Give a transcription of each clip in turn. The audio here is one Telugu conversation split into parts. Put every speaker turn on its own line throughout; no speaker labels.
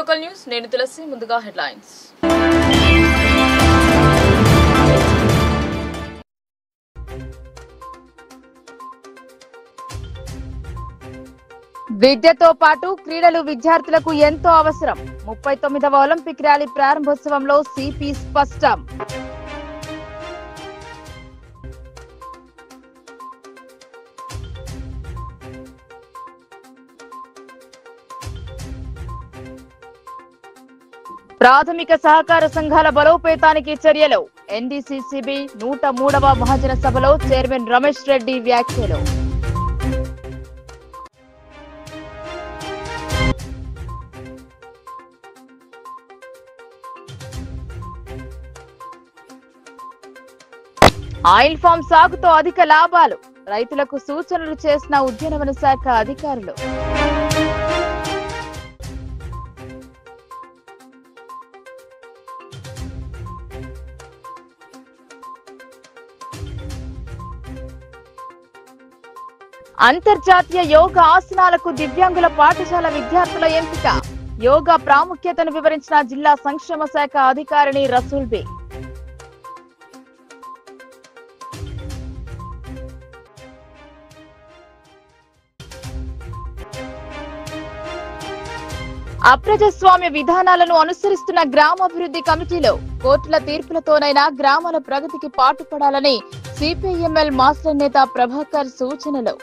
లోకల్ న్యూస్ నేను తులసి ముందుగా హెడ్లైన్స్ విద్యతో పాటు క్రీడలు విద్యార్థులకు ఎంతో అవసరం 39వ ఒలింపిక్ ర్యాలీ ప్రారంభోత్సవంలో సిపి స్పష్టం ప్రాథమిక సహకార సంఘాల బలోపేతానికి చర్యలు ఎన్డీసీసీబీ 103వ మహాజన సభలో చైర్మన్ రమేష్ రెడ్డి వ్యాఖ్యలు ఆయిల్ ఫామ్ సాగుతో అధిక లాభాలు రైతులకు సూచనలు చేసిన ఉద్యానవన శాఖ అధికారులు అంతర్జాతీయ యోగా ఆసనాలకు దివ్యాంగుల పాఠశాల విద్యార్థుల ఎంపిక యోగా ప్రాముఖ్యతను వివరించిన జిల్లా సంక్షేమ శాఖ అధికారిని రసూల్ బి అప్రజాస్వామ్య విధానాలను అనుసరిస్తున్న గ్రామాభివృద్ధి కమిటీలో కోర్టుల తీర్పులతోనైనా గ్రామాల ప్రగతికి పాటుపడాలని సిపిఐఎంఎల్ మాస్టర్ నేత ప్రభాకర్ సూచనలు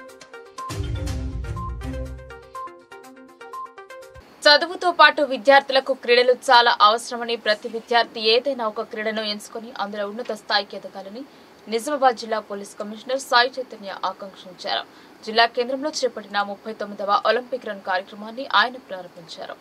చదువుతో పాటు విద్యార్థులకు క్రీడలు చాలా అవసరమని ప్రతి విద్యార్థి ఏదైనా ఒక క్రీడను ఎంచుకుని అందులో ఉన్నత స్థాయికి ఎదగాలని నిజామాబాద్ జిల్లా పోలీస్ కమిషనర్ సాయి చైతన్య ఆకాంక్షించారు. జిల్లా కేంద్రంలో చేపట్టిన 39వ ఒలింపిక్ రన్ కార్యక్రమాన్ని ఆయన ప్రారంభించారు.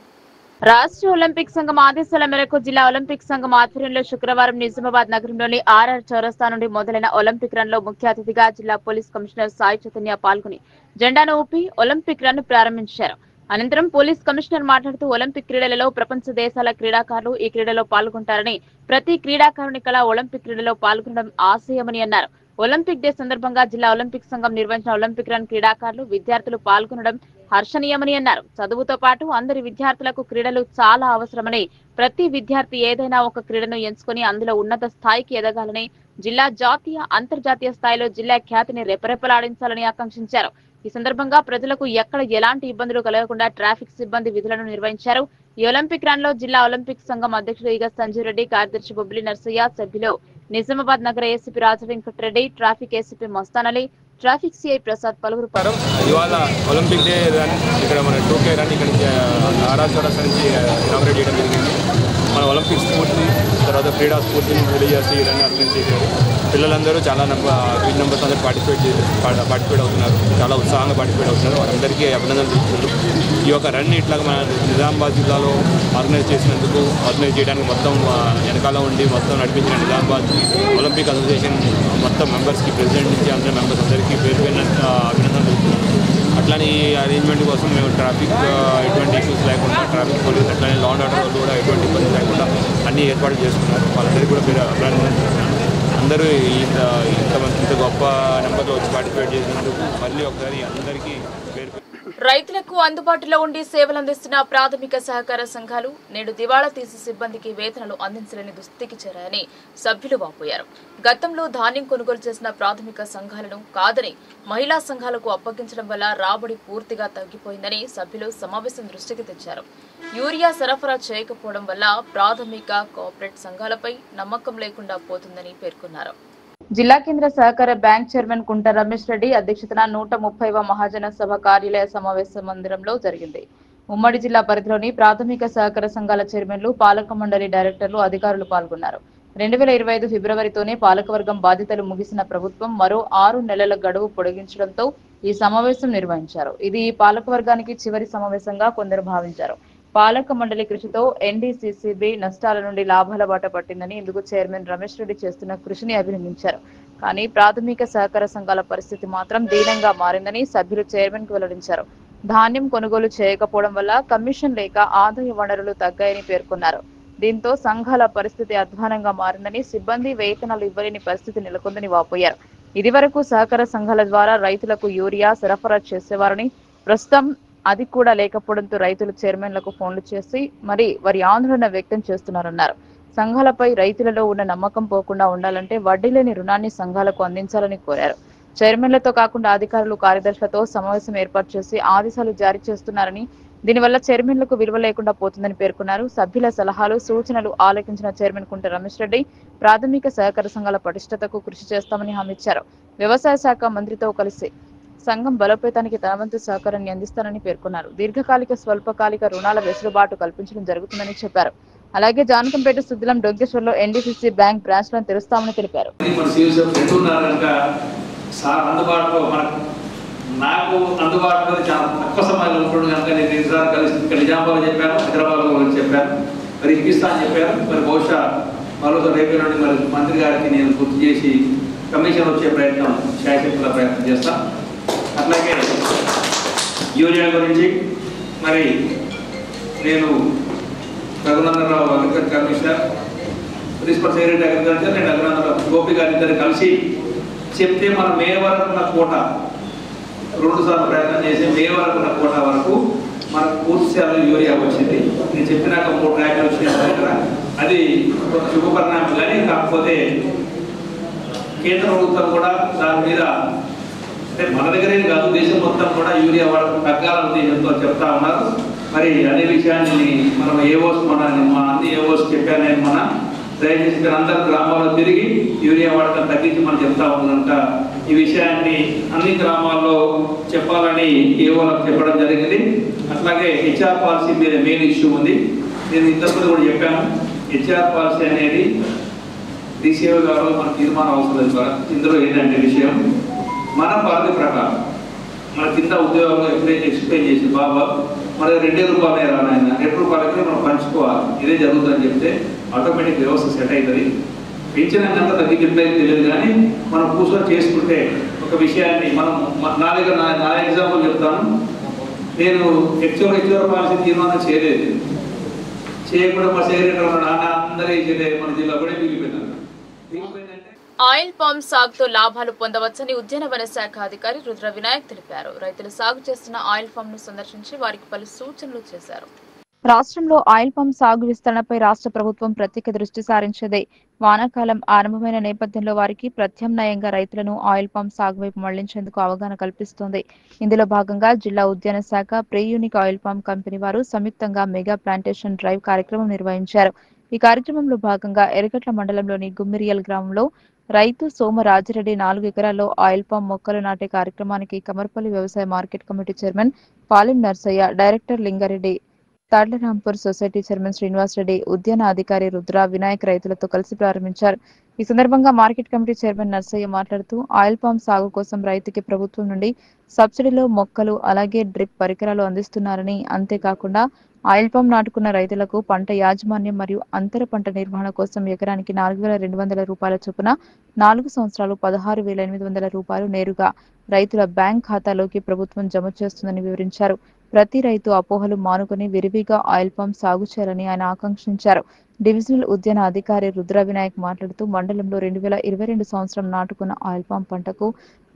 రాష్ట్ర ఒలింపిక్ సంఘం ఆదేశాల మేరకు జిల్లా ఒలింపిక్ సంఘం ఆధ్వర్యంలో శుక్రవారం నిజామాబాద్ నగరంలోని ఆర్ఆర్ చౌరస్తా నుండి మొదలైన ఒలింపిక్ రన్ లో ముఖ్య అతిథిగా జిల్లా పోలీస్ కమిషనర్ సాయి చైతన్య పాల్గొని జెండాను ఊపి ఒలింపిక్ రన్ ప్రారంభించారు. అనంతరం పోలీస్ కమిషనర్ మాట్లాడుతూ ఒలింపిక్ క్రీడలలో ప్రపంచ దేశాల క్రీడాకారులు ఈ క్రీడలో పాల్గొంటారని ప్రతి క్రీడాకారుని కళ ఒలింపిక్ క్రీడలో పాల్గొనడం ఆశయమని అన్నారు. ఒలింపిక్ డే సందర్భంగా జిల్లా ఒలింపిక్ సంఘం నిర్వహించిన ఒలింపిక్ రన్ క్రీడాకారులు విద్యార్థులు పాల్గొనడం హర్షణీయమని అన్నారు. చదువుతో పాటు అందరి విద్యార్థులకు క్రీడలు చాలా అవసరమని ప్రతి విద్యార్థి ఏదైనా ఒక క్రీడను ఎంచుకుని అందులో ఉన్నత స్థాయికి ఎదగాలని జిల్లా జాతీయ అంతర్జాతీయ స్థాయిలో జిల్లా ఖ్యాతిని రెపరెపలాడించాలని ఆకాంక్షించారు. ఈ సందర్భంగా ప్రజలకు ఎక్కడ ఎలాంటి ఇబ్బందులు కలగకుండా ట్రాఫిక్ సిబ్బంది విధులను నిర్వహించారు. ఈ ఒలింపిక్ రన్ లో జిల్లా ఒలింపిక్ సంఘం అధ్యక్షుడు ఈగ సంజీవ్ రెడ్డి, కార్యదర్శి బొబ్బిలి నర్సయ్య, సభ్యులు నిజామాబాద్ నగర ACP Rajavenkatareddy, traffic ACP Mastan Ali, traffic CI Prasad పలువురు.
ఇవాళ ఒలింపిక్ డే రన్ ఇక్కడ మన 2K రన్ ఇక్కడ ఆర్ఆర్ చౌరస్తా నుంచి ఇనాగరేట్ చేయడం జరిగింది. మన ఒలింపిక్ స్ఫూర్తి తర్వాత క్రీడా స్ఫూర్తిని తెలియజేసి ఈ రన్ ఆర్గనైజ్ చేశారు. పిల్లలందరూ చాలా బిగ్ నెంబర్స్ అందరూ పార్టిసిపేట్ అవుతున్నారు. చాలా ఉత్సాహంగా పార్టిసిపేట్ అవుతున్నారు. వాళ్ళందరికీ అభినందనలు తెలుపుతున్నారు. ఈ యొక్క రన్ ఇట్లా మన నిజామాబాద్ జిల్లాలో ఆర్గనైజ్ చేయడానికి మొత్తం వెనకాల ఉండి మొత్తం నడిపించిన నిజామాబాద్ ఒలింపిక్ అసోసియేషన్ మొత్తం మెంబర్స్కి ప్రెసిడెంట్ నుంచి అందరి మెంబర్స్ అందరికీ పేరు అభినందనలు తెలుపుతున్నాం. అట్లానే ఈ అరేంజ్మెంట్ కోసం మేము ట్రాఫిక్ ఎటువంటి ఇష్యూస్ లేకుండా ట్రాఫిక్ పోలీస్ అట్లానే లా అండ్ ఆర్డర్ వాళ్ళు కూడా ఎటువంటి ఇబ్బంది లేకుండా అన్ని ఏర్పాట్లు చేసుకున్నారు. వాళ్ళందరికీ కూడా పేరు అభినందనలు. అందరూ ఇంత గొప్ప నెంబర్లో వచ్చి పార్టిసిపేట్ చేసినందుకు మళ్ళీ ఒకసారి అందరికీ పేరు.
రైతులకు అందుబాటులో ఉండి సేవలు అందిస్తున్న ప్రాథమిక సహకార సంఘాలు నేడు దివాళా తీసి సిబ్బందికి వేతనాలు అందించలేని దుస్థితికి చేరాయని సభ్యులు వాపోయారు. గతంలో ధాన్యం కొనుగోలు చేసిన ప్రాథమిక సంఘాలను కాదని మహిళా సంఘాలకు అప్పగించడం వల్ల రాబడి పూర్తిగా తగ్గిపోయిందని సభ్యులు సమావేశం దృష్టికి తెచ్చారు. యూరియా సరఫరా చేయకపోవడం వల్ల ప్రాథమిక కోఆపరేట్ సంఘాలపై నమ్మకం లేకుండా పోతుందని పేర్కొన్నారు. జిల్లా కేంద్ర సహకార బ్యాంక్ చైర్మన్ కుంట రమేష్ రెడ్డి అధ్యక్షతన 130వ మహాజన సభ కార్యాలయ సమావేశ మందిరంలో జరిగింది. ఉమ్మడి జిల్లా పరిధిలోని ప్రాథమిక సహకార సంఘాల చైర్మన్లు, పాలక మండలి డైరెక్టర్లు, అధికారులు పాల్గొన్నారు. 2025 ఫిబ్రవరితోనే పాలకవర్గం బాధ్యతలు ముగిసిన ప్రభుత్వం మరో 6 నెలల గడువు పొడిగించడంతో ఈ సమావేశం నిర్వహించారు. ఇది ఈ పాలకవర్గానికి చివరి సమావేశంగా కొందరు భావించారు. పాలక మండలి కృషితో ఎన్డీసీసీబీ నష్టాల నుండి లాభాల బాట పట్టిందని, ఇందుకు చైర్మన్ రమేష్ రెడ్డి చేస్తున్న కృషిని అభినందించారు. కానీ ప్రాథమిక సహకార సంఘాల పరిస్థితి మాత్రం దీనంగా మారిందని సభ్యులు చైర్మన్ కు వెల్లడించారు. ధాన్యం కొనుగోలు చేయకపోవడం వల్ల కమిషన్ లేక ఆదాయ వనరులు తగ్గాయని పేర్కొన్నారు. దీంతో సంఘాల పరిస్థితి అధ్వానంగా మారిందని, సిబ్బంది వేతనాలు ఇవ్వలేని పరిస్థితి నెలకొందని వాపోయారు. ఇదివరకు సహకార సంఘాల ద్వారా రైతులకు యూరియా సరఫరా చేసేవారని, ప్రస్తుతం అది కూడా లేకపోవడంతో రైతులు చైర్మన్లకు ఫోన్లు చేసి మరి వారి ఆందోళన వ్యక్తం చేస్తున్నారన్నారు. సంఘాలపై రైతులలో ఉన్న నమ్మకం పోకుండా ఉండాలంటే వడ్డీ లేని రుణాన్ని సంఘాలకు అందించాలని కోరారు. చైర్మన్లతో కాకుండా అధికారులు కార్యదర్శులతో సమావేశం ఏర్పాటు చేసి ఆదేశాలు జారీ చేస్తున్నారని, దీనివల్ల చైర్మన్లకు విలువ లేకుండా పోతుందని పేర్కొన్నారు. సభ్యుల సలహాలు, సూచనలు ఆలకించిన చైర్మన్ కుంట రమేష్ రెడ్డి ప్రాథమిక సహకార సంఘాల పటిష్టతకు కృషి చేస్తామని హామీ ఇచ్చారు. వ్యవసాయ శాఖ మంత్రితో కలిసి సంఘం బలోపేతానికి తన వంతు సహకారాన్ని అందిస్తానని పేర్కొన్నారు. దీర్ఘకాలిక, స్వల్పకాలిక రుణాల వెసులుబాటు కల్పించడం జరుగుతుందని చెప్పారు. అలాగే జానకంపేట, సుద్దిలం, డొంకేశ్వర్లో ఎన్డీసీసీ బ్యాంక్ బ్రాంచ్లను తెరుస్తామని తెలిపారు.
నాకు అందుబాటులో చాలా తక్కువ సమయంలో ఉంటుంది కనుక నేను ఎన్నిసార్లు కలిసి ఇక్కడ నిజామాబాద్ చెప్పాను, హైదరాబాద్లో గురించి చెప్పాను, మరి ఇప్పిస్తా అని చెప్పాను. మరి బహుశా మరొక రేపే నుండి మరి మంత్రి గారికి నేను గుర్తు చేసి కమిషన్ వచ్చే ప్రయత్నం, శాయశక్తుల ప్రయత్నం చేస్తాను. అట్లాగే యూరియా గురించి మరి నేను Raghunandan Rao agriculture commissioner, principal secretary agriculture, నేను రఘునందనరావు గోపి గారి ఇద్దరు కలిసి చెప్తే మన మే వరకు ఉన్న కోట 2 సార్లు ప్రయత్నం చేసి మే వరకు ఉన్న కోట వరకు మనకు పూర్తి స్థాయిలో యూరియా వచ్చింది. నేను చెప్పినాక 3 ట్రాక్లు వచ్చినాయి కదా, అది కొంత శుభపరిణామం. కానీ కాకపోతే కేంద్ర ప్రభుత్వం కూడా దాని మీద, అంటే మన దగ్గరే కాదు దేశం మొత్తం కూడా యూరియా వాడకం తగ్గాలని ఉద్దేశంతో చెప్తా ఉన్నారు. మరి అదే విషయాన్ని మనం ఏఓస్ మా అన్ని ఏఓస్ చెప్పాను నేను మన దయచేసి ఇక్కడ అందరూ గ్రామాల్లో తిరిగి యూరియా వాడకం తగ్గించి మనం చెప్తా ఉన్నాక ఈ విషయాన్ని అన్ని గ్రామాల్లో చెప్పాలని ఏఓలకు చెప్పడం జరిగింది. అట్లాగే హెచ్ఆర్ పాలసీ మీద మెయిన్ ఇష్యూ ఉంది. నేను ఇంతకుముందు కూడా చెప్పాను, హెచ్ఆర్ పాలసీ అనేది డీసీఓ గారు మన తీర్మానం అవసరం లేదు. ఇందులో ఏంటంటే విషయం, మన పరిధి ప్రకారం మన కింద ఉద్యోగంలో ఎప్పుడైతే ఎక్స్ప్లెయిన్ చేసి బాబా మరి ₹2 రానాయన ₹2 మనం పంచుకోవాలి, ఇదే జరుగుతుందని చెప్తే ఆటోమేటిక్ వ్యవస్థ సెట్ అవుతుంది. పెంచిన కనుక తగ్గించట్లేదు తెలియదు, కానీ మనం కూర్చొని చేసుకుంటే ఒక విషయాన్ని మనం నా ఎగ్జాంపుల్ చెప్తాను. నేను హెచ్ఆర్ పాలసీ తీర్మానం చేయకుండా మా సెక్రటరీ అందరూ మన జిల్లా కూడా మిగిలిపోయినారు.
ఆయిల్ పామ్ సాగుతో లాభాలు పొందవచ్చని ఉద్యానవన శాఖ అధికారి రుద్ర వినాయక్ తెలిపారు. రైతులు సాగు చేస్తున్న ఆయిల్ పామ్ ను సందర్శించి వారికి పలు సూచనలు చేశారు. రాష్ట్రంలో ఆయిల్ పామ్ సాగు విస్తరణపై రాష్ట్ర ప్రభుత్వం ప్రత్యేక దృష్టి సారించేదే. వానాకాలం ఆరంభమైన నేపథ్యంలో వారికి ప్రత్యామ్నాయంగా రైతులను ఆయిల్ పామ్ సాగు వైపు మళ్లించేందుకు అవగాహన కల్పిస్తోంది. ఇందులో భాగంగా జిల్లా ఉద్యాన శాఖ, pre unique oil palm company వారు సంయుక్తంగా మెగా ప్లాంటేషన్ డ్రైవ్ కార్యక్రమం నిర్వహించారు. ఈ కార్యక్రమంలో భాగంగా ఎర్రగట్ల మండలంలోని గుమ్మిరియల్ గ్రామంలో రైతు సోమ రాజిరెడ్డి 4 ఎకరాల్లో ఆయిల్ పామ్ మొక్కలు నాటే కార్యక్రమానికి కమర్పల్లి వ్యవసాయ market committee chairman Palem Narsaiah, director Lingareddy, Tadlarampur society chairman Srinivas Reddy, ఉద్యాన అధికారి రుద్ర వినాయక్ రైతులతో కలిసి ప్రారంభించారు. ఈ సందర్భంగా మార్కెట్ కమిటీ చైర్మన్ నర్సయ్య మాట్లాడుతూ ఆయిల్ పామ్ సాగు కోసం రైతుకి ప్రభుత్వం నుండి సబ్సిడీలో మొక్కలు అలాగే డ్రిప్ పరికరాలు అందిస్తున్నారని, అంతేకాకుండా ఆయిల్ పామ్ నాటుకున్న రైతులకు పంట యాజమాన్యం మరియు అంతర పంట నిర్వహణ కోసం ఎకరానికి ₹4,200 చొప్పున 4 సంవత్సరాలు ₹16,800 నేరుగా రైతుల బ్యాంక్ ఖాతాలోకి ప్రభుత్వం జమ చేస్తుందని వివరించారు. ప్రతి రైతు అపోహలు మానుకుని విరివిగా ఆయిల్ పామ్ సాగు చేయాలని ఆయన ఆకాంక్షించారు. డివిజనల్ ఉద్యాన అధికారి రుద్ర వినాయక్ మాట్లాడుతూ మండలంలో 2022 సంవత్సరం నాటుకున్న ఆయిల్ పామ్ పంటకు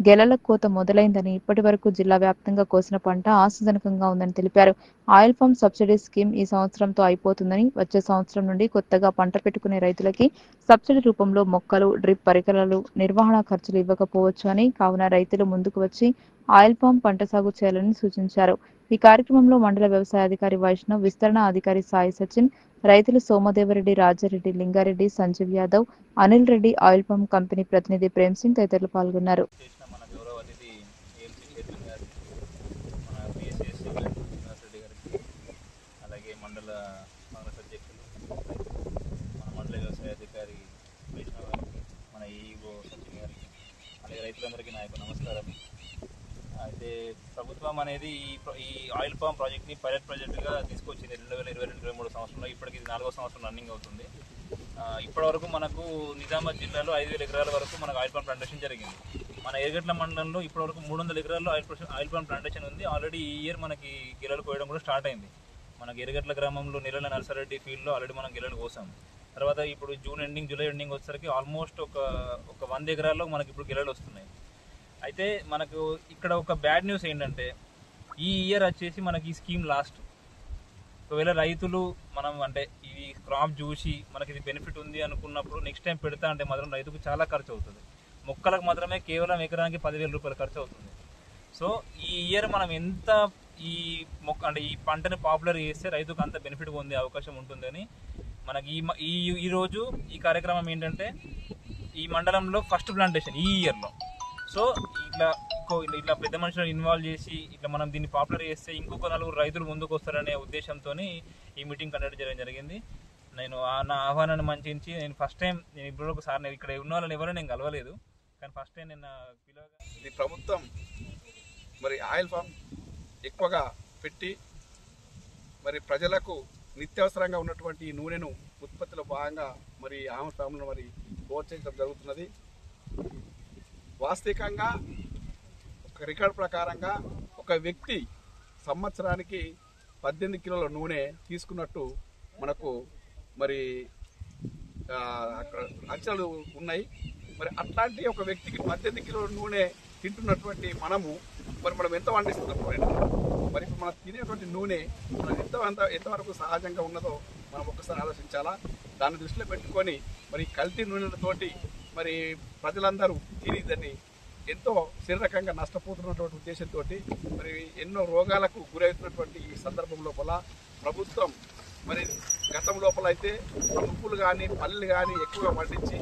గెలల కోత మొదలైందని, ఇప్పటి వరకు జిల్లా వ్యాప్తంగా కోసిన పంట ఆశాజనకంగా ఉందని తెలిపారు. ఆయిల్ పామ్ సబ్సిడీ స్కీమ్ ఈ సంవత్సరంతో అయిపోతుందని, వచ్చే సంవత్సరం నుండి కొత్తగా పంట పెట్టుకునే రైతులకి సబ్సిడీ రూపంలో మొక్కలు, డ్రిప్ పరికరాలు, నిర్వహణ ఖర్చులు ఇవ్వకపోవచ్చు అని, కావున రైతులు ముందుకు వచ్చి ఆయిల్ పామ్ పంట సాగు చేయాలని సూచించారు. ఈ కార్యక్రమంలో మండల వ్యవసాయ అధికారి వైష్ణవ్, విస్తరణ అధికారి సాయి సచిన్, రైతులు Somadevareddy, Rajareddy, Lingareddy, Sanjeev Yadav, Anil Reddy, oil palm company ప్రతినిధి ప్రేమ్ సింగ్ తదితరులు పాల్గొన్నారు.
రైతులందరికీ నా యొక్క నమస్కారం. అయితే ప్రభుత్వం అనేది ఈ ఆయిల్ పామ్ ప్రాజెక్ట్ని పైలట్ ప్రాజెక్టుగా తీసుకొచ్చింది 2022-23 సంవత్సరంలో. ఇప్పటికి ఇది 4వ సంవత్సరం రన్నింగ్ అవుతుంది. ఇప్పటివరకు మనకు నిజామాబాద్ జిల్లాలో 5,000 ఎకరాల వరకు మనకు ఆయిల్ పామ్ ప్లాంటేషన్ జరిగింది. మన ఎర్రగట్ల మండలంలో ఇప్పటివరకు 300 ఎకరాల్లో ఆయిల్ పామ్ ప్లాంటేషన్ ఉంది. ఆల్రెడీ ఈ ఇయర్ మనకి గిలలు కోయడం కూడా స్టార్ట్ అయింది. మనకి ఎర్రగట్ల గ్రామంలో నిరల నర్సారెడ్డి ఫీల్డ్లో ఆల్రెడీ మనం గిలలు కోసాం. తర్వాత ఇప్పుడు జూన్ ఎండింగ్, జూలై ఎండింగ్ వచ్చేసరికి ఆల్మోస్ట్ ఒక 100 ఎకరాల్లో మనకి ఇప్పుడు గిలలు వస్తున్నాయి. అయితే మనకు ఇక్కడ ఒక బ్యాడ్ న్యూస్ ఏంటంటే, ఈ ఇయర్ వచ్చేసి మనకి ఈ స్కీమ్ లాస్ట్. ఒకవేళ రైతులు మనం అంటే ఈ క్రాప్ చూసి మనకి ఇది బెనిఫిట్ ఉంది అనుకున్నప్పుడు నెక్స్ట్ టైం పెడతా అంటే మాత్రం రైతుకు చాలా ఖర్చు అవుతుంది. మొక్కలకు మాత్రమే కేవలం ఎకరానికి 10,000 రూపాయలు ఖర్చు అవుతుంది. సో ఈ ఇయర్ మనం ఎంత ఈ మొక్క అంటే ఈ పంటని పాపులర్ చేస్తే రైతుకు అంత బెనిఫిట్ పొందే అవకాశం ఉంటుందని మనకి ఈ రోజు ఈ కార్యక్రమం ఏంటంటే ఈ మండలంలో ఫస్ట్ ప్లాంటేషన్ ఈ ఇయర్లో. సో ఇట్లా పెద్ద మనుషులను ఇన్వాల్వ్ చేసి ఇట్లా మనం దీన్ని పాపులర్ చేస్తే ఇంకొక 4 రైతులు ముందుకు వస్తారనే ఉద్దేశంతో ఈ మీటింగ్ కండక్ట్ చేయడం జరిగింది. నేను నా ఆహ్వానాన్ని మంచించి నేను ఫస్ట్ టైం నేను ఇప్పుడు ఒకసారి ఇక్కడ ఉన్న వాళ్ళని ఎవరో నేను కలవలేదు, కానీ ఫస్ట్ టైం నేను
ఇది ప్రభుత్వం మరి ఆయిల్ ఫామ్ ఎక్కువగా పెట్టి మరి ప్రజలకు నిత్యావసరంగా ఉన్నటువంటి ఈ నూనెను ఉత్పత్తిలో భాగంగా మరి ఆయిల్ ఫామ్ను మరి ప్రోత్సహించడం జరుగుతున్నది. వాస్తవికంగా ఒక రికార్డు ప్రకారంగా ఒక వ్యక్తి సంవత్సరానికి 18 కిలోల నూనె తీసుకున్నట్టు మనకు మరి అక్కడ అంచనాలు ఉన్నాయి. మరి అట్లాంటి ఒక వ్యక్తికి 18 కిలోల నూనె తింటున్నటువంటి మనం ఎంత వండిస్తున్నాం? మరి ఇప్పుడు మనం తినేటువంటి నూనె మనం ఎంతవరకు సహజంగా ఉన్నదో మనం ఒక్కసారి ఆలోచించాలా. దాన్ని దృష్టిలో పెట్టుకొని మరి కల్తీ నూనెలతోటి మరి ప్రజలందరూ తిని దాన్ని ఎంతో శారీరకంగా నష్టపోతున్నటువంటి ఉద్దేశంతో మరి ఎన్నో రోగాలకు గురవుతున్నటువంటి ఈ సందర్భం లోపల ప్రభుత్వం మరి గతం లోపల అయితే నువ్వులు కానీ పల్లీలు కానీ ఎక్కువగా పండించి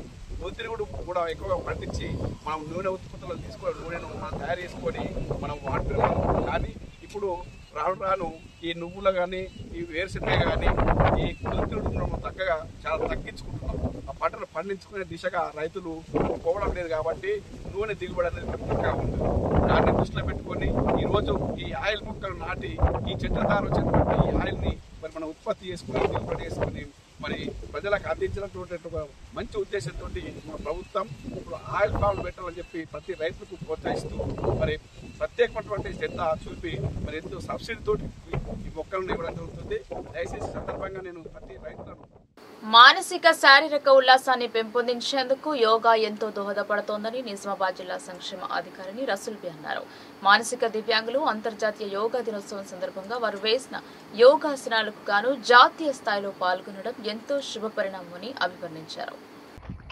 ఒత్తిడి కూడా ఎక్కువగా పండించి మనం నూనె ఉత్పత్తులను తీసుకొని నూనెను మనం తయారు చేసుకొని మనం వాడుతున్నాం. కానీ ఇప్పుడు రాను ఈ నువ్వులు కానీ ఈ వేరుశెనగ కానీ ఈ కుదురుతుడు చక్కగా చాలా తగ్గించుకుంటున్నాం. ఆ పంటను పండించుకునే దిశగా రైతులు పోవడం లేదు కాబట్టి నూనె దిగుబడి అనేది తక్కువగా ఉంది. దాన్ని దృష్టిలో పెట్టుకొని ఈరోజు ఈ ఆయిల్ మొక్కలు నాటి ఈ చెట్ల ద్వారా వచ్చేటువంటి ఈ ఆయిల్ని మరి మనం ఉత్పత్తి చేసుకుని దిగుబడి చేసుకుని మరి ప్రజలకు అందించినటువంటి ఒక మంచి ఉద్దేశంతో మన ప్రభుత్వం ఇప్పుడు ఆయిల్ ఫామ్లు పెట్టాలని చెప్పి ప్రతి రైతులకు ప్రోత్సహిస్తూ మరి ప్రత్యేకమైనటువంటి శ్రద్ధ చూపి మరి ఎంతో సబ్సిడీతో ఈ మొక్కలను ఇవ్వడం జరుగుతుంది. దయచేసి సందర్భంగా నేను ప్రతి రైతులను
మానసిక శారీరక ఉల్లాసాన్ని పెంపొందించేందుకు యోగా ఎంతో దోహదపడుతోందని నిజామాబాద్ జిల్లా సంక్షేమ అధికారిని రసూల్బీ అన్నారు. మానసిక దివ్యాంగులు అంతర్జాతీయ యోగా దినోత్సవం సందర్భంగా వారు వేసిన యోగాసనాలకు గాను జాతీయ స్థాయిలో పాల్గొనడం ఎంతో శుభ పరిణామమని అభివర్ణించారు.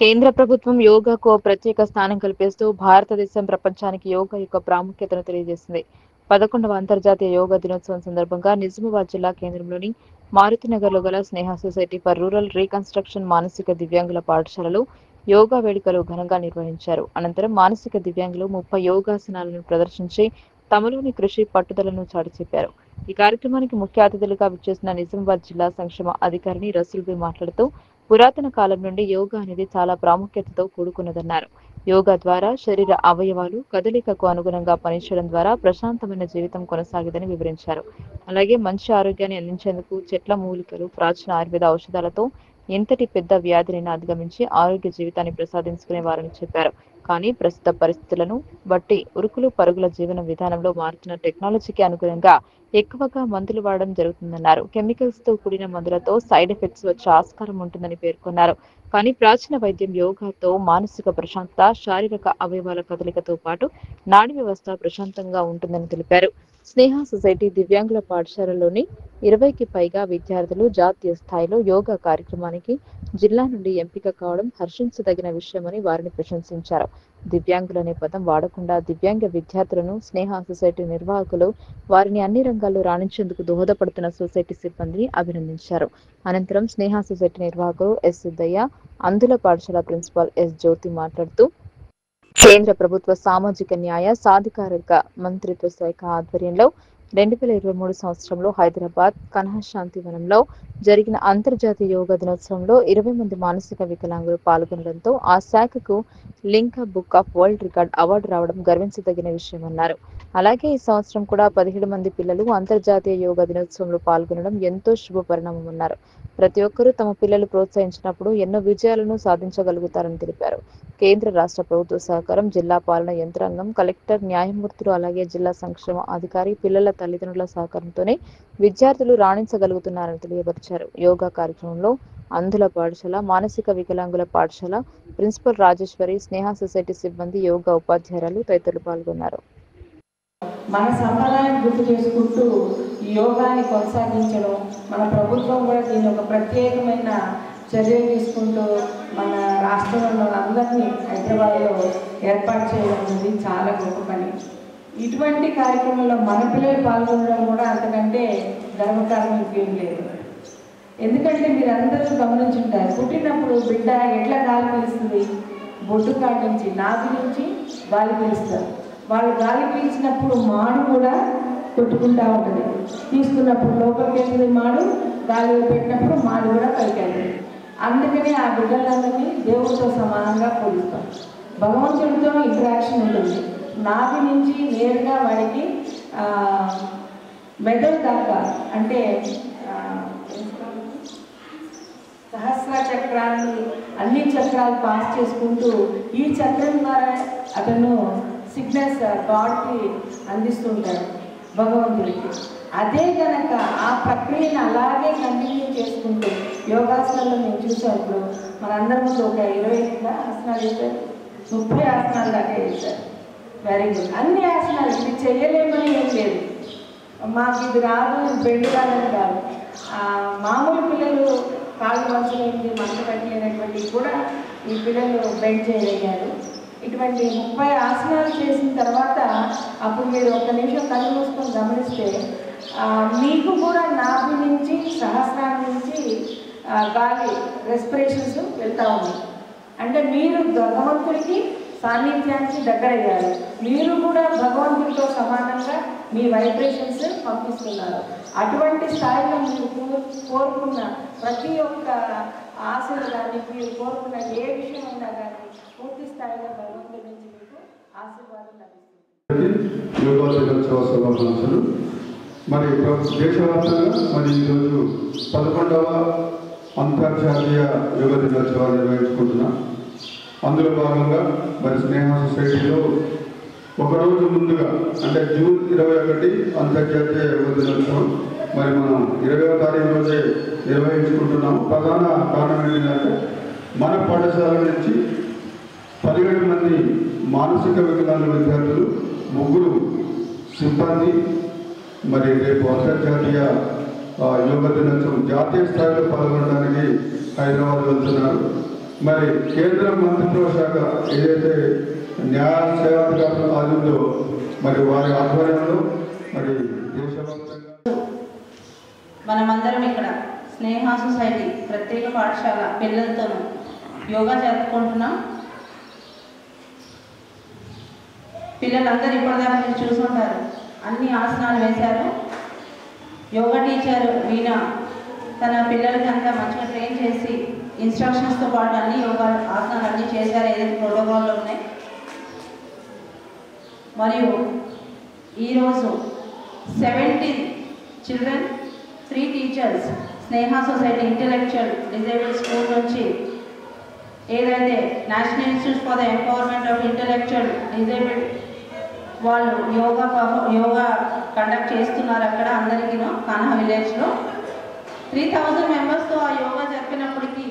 కేంద్ర ప్రభుత్వం యోగాకు ప్రత్యేక స్థానం కల్పిస్తూ భారతదేశం ప్రపంచానికి యోగా యొక్క ప్రాముఖ్యతను తెలియజేసింది. 11వ అంతర్జాతీయ యోగా దినోత్సవం సందర్భంగా నిజామాబాద్ జిల్లా కేంద్రంలోని మారుతినగర్ లో గల స్నేహ సొసైటీ ఫర్ రూరల్ రీకన్స్ట్రక్షన్ మానసిక దివ్యాంగుల పాఠశాలలో యోగా వేడుకలు ఘనంగా నిర్వహించారు. అనంతరం మానసిక దివ్యాంగులు 30 యోగాసనాలను ప్రదర్శించి తమలోని కృషి పట్టుదలను చాటి చెప్పారు. ఈ కార్యక్రమానికి ముఖ్య అతిథులుగా విచ్చేసిన నిజామాబాద్ జిల్లా సంక్షేమ అధికారిని రసూల్బీ మాట్లాడుతూ పురాతన కాలం నుండి యోగా అనేది చాలా ప్రాముఖ్యతతో కూడుకున్నదన్నారు. యోగా ద్వారా శరీర అవయవాలు కదలికకు అనుగుణంగా పనిచేయడం ద్వారా ప్రశాంతమైన జీవితం కొనసాగిదని వివరించారు. అలాగే మంచి ఆరోగ్యాన్ని అందించేందుకు చెట్ల మూలికలు ప్రాచీన ఆయుర్వేద ఔషధాలతో ఎంతటి పెద్ద వ్యాధినైనా అధిగమించి ఆరోగ్య జీవితాన్ని ప్రసాదించుకునేవారని చెప్పారు. కానీ ప్రస్తుత పరిస్థితులను బట్టి ఉరుకులు పరుగుల జీవన విధానంలో మారుతున్న టెక్నాలజీకి అనుగుణంగా ఎక్కువగా మందులు వాడడం జరుగుతుందన్నారు. కెమికల్స్ తో కూడిన మందులతో సైడ్ ఎఫెక్ట్స్ వచ్చే ఆస్కారం ఉంటుందని పేర్కొన్నారు. కానీ ప్రాచీన వైద్యం యోగాతో మానసిక ప్రశాంతత, శారీరక అవయవాల కదలికతో పాటు నాడీ వ్యవస్థ ప్రశాంతంగా ఉంటుందని తెలిపారు. స్నేహ సొసైటీ దివ్యాంగుల పాఠశాలలోని 20కి పైగా విద్యార్థులు జాతీయ స్థాయిలో యోగా కార్యక్రమానికి జిల్లా నుండి ఎంపిక కావడం హర్షించదగిన విషయమని వారిని ప్రశంసించారు. దివ్యాంగులనే పదం వాడకుండా దివ్యాంగ విద్యార్థులను స్నేహ సొసైటీ నిర్వాహకులు వారిని అన్ని రంగాల్లో రాణించేందుకు దోహదపడుతున్న సొసైటీ సిబ్బందిని అభినందించారు. అనంతరం స్నేహ సొసైటీ నిర్వాహకులు ఎస్ సుద్దయ్య, అందుల పాఠశాల ప్రిన్సిపాల్ ఎస్ జ్యోతి మాట్లాడుతూ కేంద్ర ప్రభుత్వ సామాజిక న్యాయ సాధికారిక మంత్రిత్వ శాఖ ఆధ్వర్యంలో 2023 సంవత్సరంలో హైదరాబాద్ కన్హశాంతివనంలో జరిగిన అంతర్జాతీయ యోగా దినోత్సవంలో 20 మంది మానసిక వికలాంగులు పాల్గొనడంతో ఆ శాఖకు Limca book of world record award రావడం గర్వించదగిన విషయమన్నారు. అలాగే ఈ సంవత్సరం కూడా 17 మంది పిల్లలు అంతర్జాతీయ యోగా దినోత్సవంలో పాల్గొనడం ఎంతో శుభ పరిణామమన్నారు. ప్రతి ఒక్కరూ తమ పిల్లలు ప్రోత్సహించినప్పుడు ఎన్నో విజయాలను సాధించగలుగుతారని తెలిపారు. కేంద్ర రాష్ట్ర ప్రభుత్వ సహకారం, జిల్లా పాలన యంత్రాంగం, కలెక్టర్, న్యాయమూర్తులు అలాగే జిల్లా సంక్షేమ అధికారి, పిల్లల తల్లిదండ్రుల సహకారంతోనే విద్యార్థులు రాణించగలుగుతున్నారని తెలియపరిచారు. యోగా కార్యక్రమంలో అందుల పాఠశాల, మానసిక వికలాంగుల పాఠశాల ప్రిన్సిపల్ రాజేశ్వరి, స్నేహ సొసైటీ సిబ్బంది, యోగా ఉపాధ్యాయులు తదితరులు పాల్గొన్నారు.
మన సంప్రదాయం గుర్తు చేసుకుంటూ ఈ యోగాన్ని కొనసాగించడం, మన ప్రభుత్వం కూడా దీన్ని ఒక ప్రత్యేకమైన చర్యలు తీసుకుంటూ మన రాష్ట్రంలో అందరినీ హైదరాబాద్లో ఏర్పాటు చేయడం అనేది చాలా గొప్ప పని. ఇటువంటి కార్యక్రమంలో మన పిల్లలు పాల్గొనడం కూడా అంతకంటే గర్వకారణం ఇంకేం లేదు. ఎందుకంటే మీరు అందరూ గమనించుంటారు, పుట్టినప్పుడు బిడ్డ ఎట్లా గాలి పీలుస్తుంది, బొడ్డు కాడి నుంచి నాభి నుంచి గాలి పీలుస్తారు. వాళ్ళు గాలి పీల్చినప్పుడు మాడు కూడా కొట్టుకుంటూ ఉంటుంది, తీసుకున్నప్పుడు లోపలికి వెళ్తుంది మాడు, గాలి పెట్టినప్పుడు మాడు కూడా పైకి వెళ్తుంది. అందుకని ఆ బిడ్డలందరినీ దేవుడితో సమానంగా పోలుస్తాం. భగవంతుడితో ఇంటరాక్షన్ ఉంటుంది. నాభి నుంచి నేరుగా వాడికి మెదడు దాకా, అంటే సహస్ర చక్రాన్ని అన్ని చక్రాలు పాస్ చేసుకుంటూ ఈ చక్రం ద్వారా అతను సిగ్నల్స్ గాడ్కి అందిస్తుంటాడు, భగవంతుడికి. అదే కనుక ఆ ప్రక్రియను అలాగే కంటిన్యూ చేసుకుంటూ యోగాసనాల్లో మేము చూసాము. మనందరి ముందు ఒక 20 ఆసనాలు వేశారు, 30 ఆసనాలు దాకా వేశారు. Very good. అన్ని ఆసనాలు ఇది చేయలేమని ఏం లేదు, మాకు ఇది రాదు బెండ్ రాదని కాదు. మామూలు పిల్లలు కాళ్ళు వంచలేనిది మంట పెట్టలేనటువంటివి కూడా ఈ పిల్లలు బెండ్ చేయగలిగారు. ఇటువంటి 30 ఆసనాలు చేసిన తర్వాత అప్పుడు మీరు 1 నిమిషం కళ్ళు మూసుకొని గమనిస్తే మీకు కూడా నాభి నుంచి సహస్రాల నుంచి గాలి రెస్పిరేషన్స్ వెళ్తూ ఉన్నాయి. అంటే మీరు భగవంతుడికి సాన్నిధ్యానికి దగ్గరయ్యారు, మీరు కూడా భగవంతుడితో సమానంగా మీ వైబ్రేషన్స్ పంపిస్తున్నారు. అటువంటి స్థాయిలో మీరు కోరుకున్న ప్రతి ఒక్క ఆశలు కానీ, మీరు కోరుకున్న ఏ విషయమైనా కానీ పూర్తి స్థాయిలో భగవంతుడి నుంచి మీకు ఆశీర్వాదం లభిస్తుంది.
యోగా దినోత్సవ శుభాకాంక్షలు. మరి దేశవ్యాప్తంగా మరి ఈరోజు 11వ అంతర్జాతీయ యోగా దినోత్సవాన్ని నిర్వహించుకుంటున్నాం. అందులో భాగంగా మరి స్నేహ సొసైటీలో ఒకరోజు ముందుగా, అంటే జూన్ 21 అంతర్జాతీయ యోగా దినోత్సవం మరి మనం 20వ తారీఖు రోజే నిర్వహించుకుంటున్నాము. ప్రధాన కారణం ఏంటంటే మన పాఠశాల నుంచి 17 మంది మానసిక వికలాంగ విద్యార్థులు, 3 సిబ్బంది మరి రేపు అంతర్జాతీయ యోగా దినోత్సవం జాతీయ స్థాయిలో పాల్గొనడానికి హైదరాబాద్ వెళ్తున్నారు. మరి కేంద్ర మంత్రిత్వ శాఖ ఏదైతే న్యాయ సేవాధికారుల ఆధ్వర్యంలో మరి వారి ఆధ్వర్యంలో మరి దేశవ్యాప్తంగా
మనమందరం ఇక్కడ స్నేహ సొసైటీ ప్రత్యేక పాఠశాల పిల్లలతో యోగా జరుపుకుంటున్నాం. పిల్లలందరూ ఇప్పటిదాకా మీరు చూసుకుంటారు, అన్ని ఆసనాలు వేశారు. యోగా టీచర్ వీణ తన పిల్లలకి అంతా మంచిగా ట్రైన్ చేసి ఇన్స్ట్రక్షన్స్తో పాటు అన్ని యోగా ఆసనాలు అన్నీ చేశారు, ఏదైతే ప్రోటోకాల్లో ఉన్నాయి. మరియు ఈరోజు 17 చిల్డ్రన్, 3 టీచర్స్ స్నేహ సొసైటీ ఇంటెలెక్చువల్ డిజేబుల్ స్కూల్ నుంచి ఏదైతే national institute for the empowerment of intellectual disabled వాళ్ళు యోగా కండక్ట్ చేస్తున్నారు అక్కడ అందరికీ కాన్హా విలేజ్లో. 3000 మెంబర్స్తో ఆ యోగా జరిపినప్పటికీ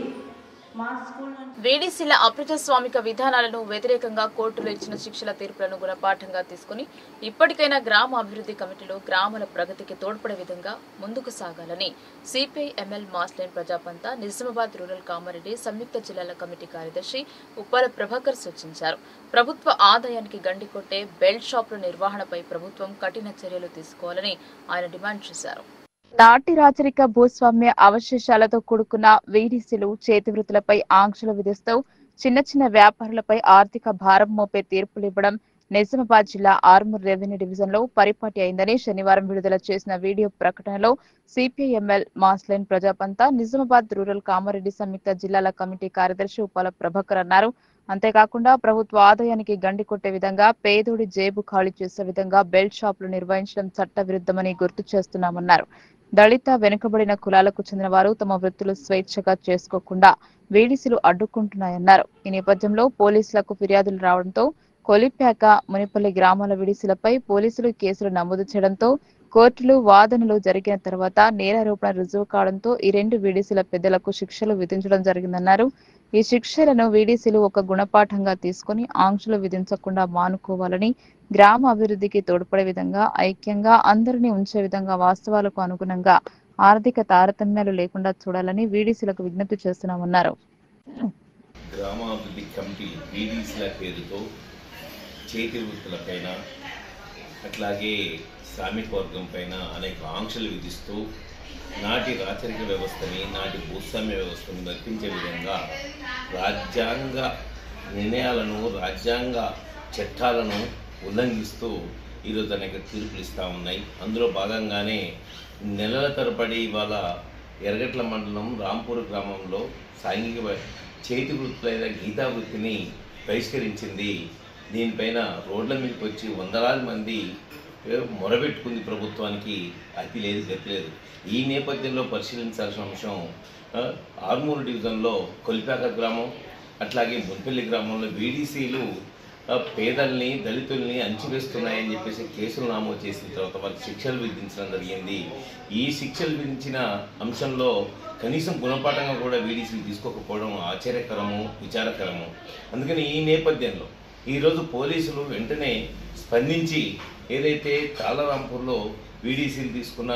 మా స్కూల్ నుంచి
వేడిసిల అప్రజాస్వామిక విధానాలను వ్యతిరేకంగా కోర్టులో ఇచ్చిన శిక్షల తీర్పులను గుణపాఠంగా తీసుకుని ఇప్పటికైనా గ్రామ అభివృద్ధి కమిటీలు గ్రామాల ప్రగతికి తోడ్పడే విధంగా ముందుకు సాగాలని CPI ML Mass Line ప్రజాపంత Nizamabad rural Kamareddy సంయుక్త జిల్లాల కమిటీ కార్యదర్శి ఉప్పాల ప్రభాకర్ సూచించారు. ప్రభుత్వ ఆదాయానికి గండి కొట్టే బెల్ట్ షాపుల నిర్వహణపై ప్రభుత్వం కఠిన చర్యలు తీసుకోవాలని ఆయన డిమాండ్ చేశారు. నాటి రాచరిక భూస్వామ్య అవశేషాలతో కూడుకున్న వీడిసిలు చేతివృత్తులపై ఆంక్షలు విధిస్తూ చిన్న చిన్న వ్యాపారులపై ఆర్థిక భారం మోపే తీర్పులు ఇవ్వడం నిజామాబాద్ జిల్లా ఆర్మూర్ రెవెన్యూ డివిజన్ లో పరిపాటి అయిందని శనివారం విడుదల చేసిన వీడియో ప్రకటనలో CPIML Mass Line ప్రజాపంత Nizamabad rural Kamareddy సంయుక్త జిల్లాల కమిటీ కార్యదర్శి ఉప్పాల ప్రభాకర్ అన్నారు. అంతేకాకుండా ప్రభుత్వ ఆదాయానికి గండి కొట్టే విధంగా పేదోడి జేబు ఖాళీ చేసే విధంగా బెల్ట్ షాపులు నిర్వహించడం చట్ట విరుద్ధమని గుర్తు చేస్తున్నామన్నారు. దళిత వెనుకబడిన కులాలకు చెందిన వారు తమ వృత్తులు స్వేచ్ఛగా చేసుకోకుండా వీడిసిలు అడ్డుకుంటున్నాయన్నారు. ఈ నేపథ్యంలో పోలీసులకు ఫిర్యాదులు రావడంతో కొలిప్యాక మునిపల్లి గ్రామాల వీడిసిలపై పోలీసులు కేసులు నమోదు చేయడంతో కోర్టులు వాదనలు జరిగిన తర్వాత నేరారోపణ రుజువు కావడంతో ఈ 2 వీడిసిల పెద్దలకు శిక్షలు విధించడం జరిగిందన్నారు. ఈ శిక్షలను వీడీసీలు ఒక గుణపాఠంగా తీసుకుని ఆంక్షలు విధించకుండా మానుకోవాలని, గ్రామ అభివృద్ధికి తోడ్పడే విధంగా ఐక్యంగా అందరినీ ఉంచే విధంగా వాస్తవాలకు అనుగుణంగా ఆర్థిక తారతమ్యాలు లేకుండా చూడాలని వీడీసీలకు విజ్ఞప్తి చేస్తున్నామన్నారు.
గ్రామాభివృద్ధి కమిటీ వీడీసీల పేరుతో చేతి వృత్తులపైన అట్లాగే శ్రామిక వర్గం పైన అనేక ఆంక్షలు విధిస్తూ నాటి రాచరిక వ్యవస్థని, నాటి భూస్వామ్య వ్యవస్థని వర్తించే విధంగా రాజ్యాంగ నిర్ణయాలను, రాజ్యాంగ చట్టాలను ఉల్లంఘిస్తూ ఈరోజు అనేక తీర్పులు ఇస్తూ ఉన్నాయి. అందులో భాగంగానే నెలల తరబడి ఇవాళ ఎర్రగట్ల మండలం రాంపూర్ గ్రామంలో సాంఘిక చేతి వృత్తులైన గీతా వృత్తిని బహిష్కరించింది. దీనిపైన రోడ్ల మీదకి వచ్చి వందలాది మంది మొరబెట్టుకుంది ప్రభుత్వానికి. అతి లేదు, గతి లేదు. ఈ నేపథ్యంలో పరిశీలించాల్సిన అంశం ఆర్మూరు డివిజన్లో కొలిపాక గ్రామం అట్లాగే మున్పల్లి గ్రామంలో వీడీసీలు పేదల్ని, దళితుల్ని అణచివేస్తున్నాయని చెప్పేసి కేసులు నమోదు చేసిన తర్వాత వారికి శిక్షలు విధించడం జరిగింది. ఈ శిక్షలు విధించిన అంశంలో కనీసం గుణపాఠంగా కూడా వీడీసీలు తీసుకోకపోవడం ఆశ్చర్యకరము, విచారకరము. అందుకని ఈ నేపథ్యంలో ఈరోజు పోలీసులు వెంటనే స్పందించి ఏదైతే తాళరాంపూర్లో వీడీసీలు తీసుకున్న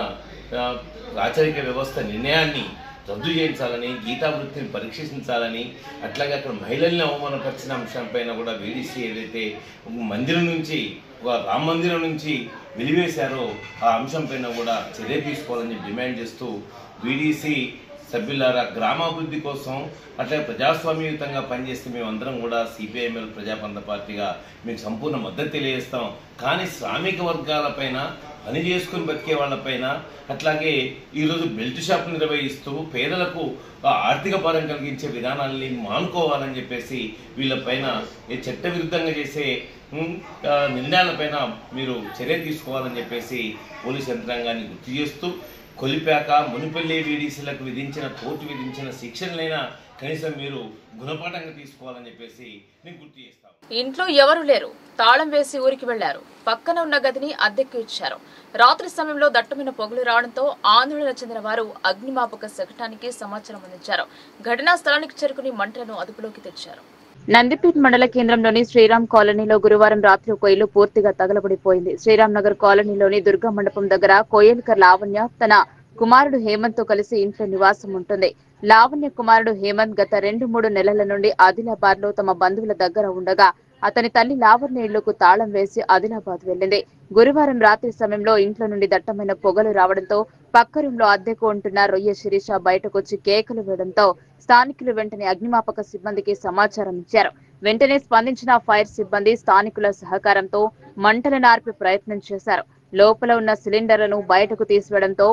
రాచరిక వ్యవస్థ నిర్ణయాన్ని రద్దు చేయించాలని, గీతా వృత్తిని పరీక్షించాలని, అట్లాగే అక్కడ మహిళల్ని అవమానపరిచిన అంశంపైన కూడా వీడీసీ ఏదైతే మందిరం నుంచి, ఒక రామ మందిరం నుంచి వెలివేశారో ఆ అంశంపైన కూడా చర్య తీసుకోవాలని డిమాండ్ చేస్తూ వీడీసీ సభ్యులారా గ్రామాభివృద్ధి కోసం అట్లాగే ప్రజాస్వామ్యయుతంగా పనిచేస్తే మేమందరం కూడా సిపిఐఎంఎల్ ప్రజాపంత పార్టీగా మీకు సంపూర్ణ మద్దతు తెలియజేస్తాం. కానీ శ్రామిక వర్గాలపైన, పని చేసుకుని బతికే వాళ్ళపైన, అట్లాగే ఈరోజు బెల్ట్ షాపులు నిర్వహిస్తూ పేదలకు ఆర్థిక భారం కలిగించే విధానాలని మానుకోవాలని చెప్పేసి వీళ్ళపైన చట్టవిరుద్ధంగా చేసే నిర్ణయాలపైన మీరు చర్య తీసుకోవాలని చెప్పేసి పోలీసు యంత్రాంగాన్ని గుర్తు చేస్తూ కొలిపాక, మునిపల్లి వీడీసీలకు విధించిన, కోర్టు విధించిన శిక్షలైనా కనీసం మీరు గుణపాఠంగా తీసుకోవాలని చెప్పేసి నేను గుర్తు చేస్తాను.
ఇంట్లో ఎవరు లేరు, తాళం వేసి ఊరికి వెళ్లారు. పక్కన ఉన్న గదిని అద్దెకు ఇచ్చారు. రాత్రి సమయంలో దట్టమైన పొగలు రావడంతో ఆందోళన చెందిన వారు అగ్నిమాపక శకటానికి సమాచారం అందించారు. ఘటనా స్థలానికి చేరుకుని మంటలను అదుపులోకి తెచ్చారు. నందిపేట్ మండల కేంద్రంలోని శ్రీరామ్ కాలనీలో గురువారం రాత్రి ఒక ఇల్లు పూర్తిగా తగలబడిపోయింది. శ్రీరామ్ నగర్ కాలనీలోని దుర్గా మండపం దగ్గర కోయల్కర్ లావణ్య తన కుమారుడు హేమంత్ తో కలిసి ఇంట్లో నివాసం ఉంటుంది. లావణ్య కుమారుడు హేమంత్ గత 2-3 నెలల నుండి ఆదిలాబాద్ లో తమ బంధువుల దగ్గర ఉండగా అతని తల్లి లావణ్య ఇళ్లకు తాళం వేసి ఆదిలాబాద్ వెళ్లింది. గురువారం రాత్రి సమయంలో ఇంట్లో నుండి దట్టమైన పొగలు రావడంతో పక్క రూమ్ లో అద్దెకు ఉంటున్న రొయ్య శిరీష బయటకొచ్చి కేకలు వేయడంతో స్థానికులు వెంటనే అగ్నిమాపక సిబ్బందికి సమాచారం ఇచ్చారు. వెంటనే స్పందించిన ఫైర్ సిబ్బంది స్థానికుల సహకారంతో మంటలను ఆర్పే ప్రయత్నం చేశారు. లోపల ఉన్న సిలిండర్లను బయటకు తీసివేయడంతో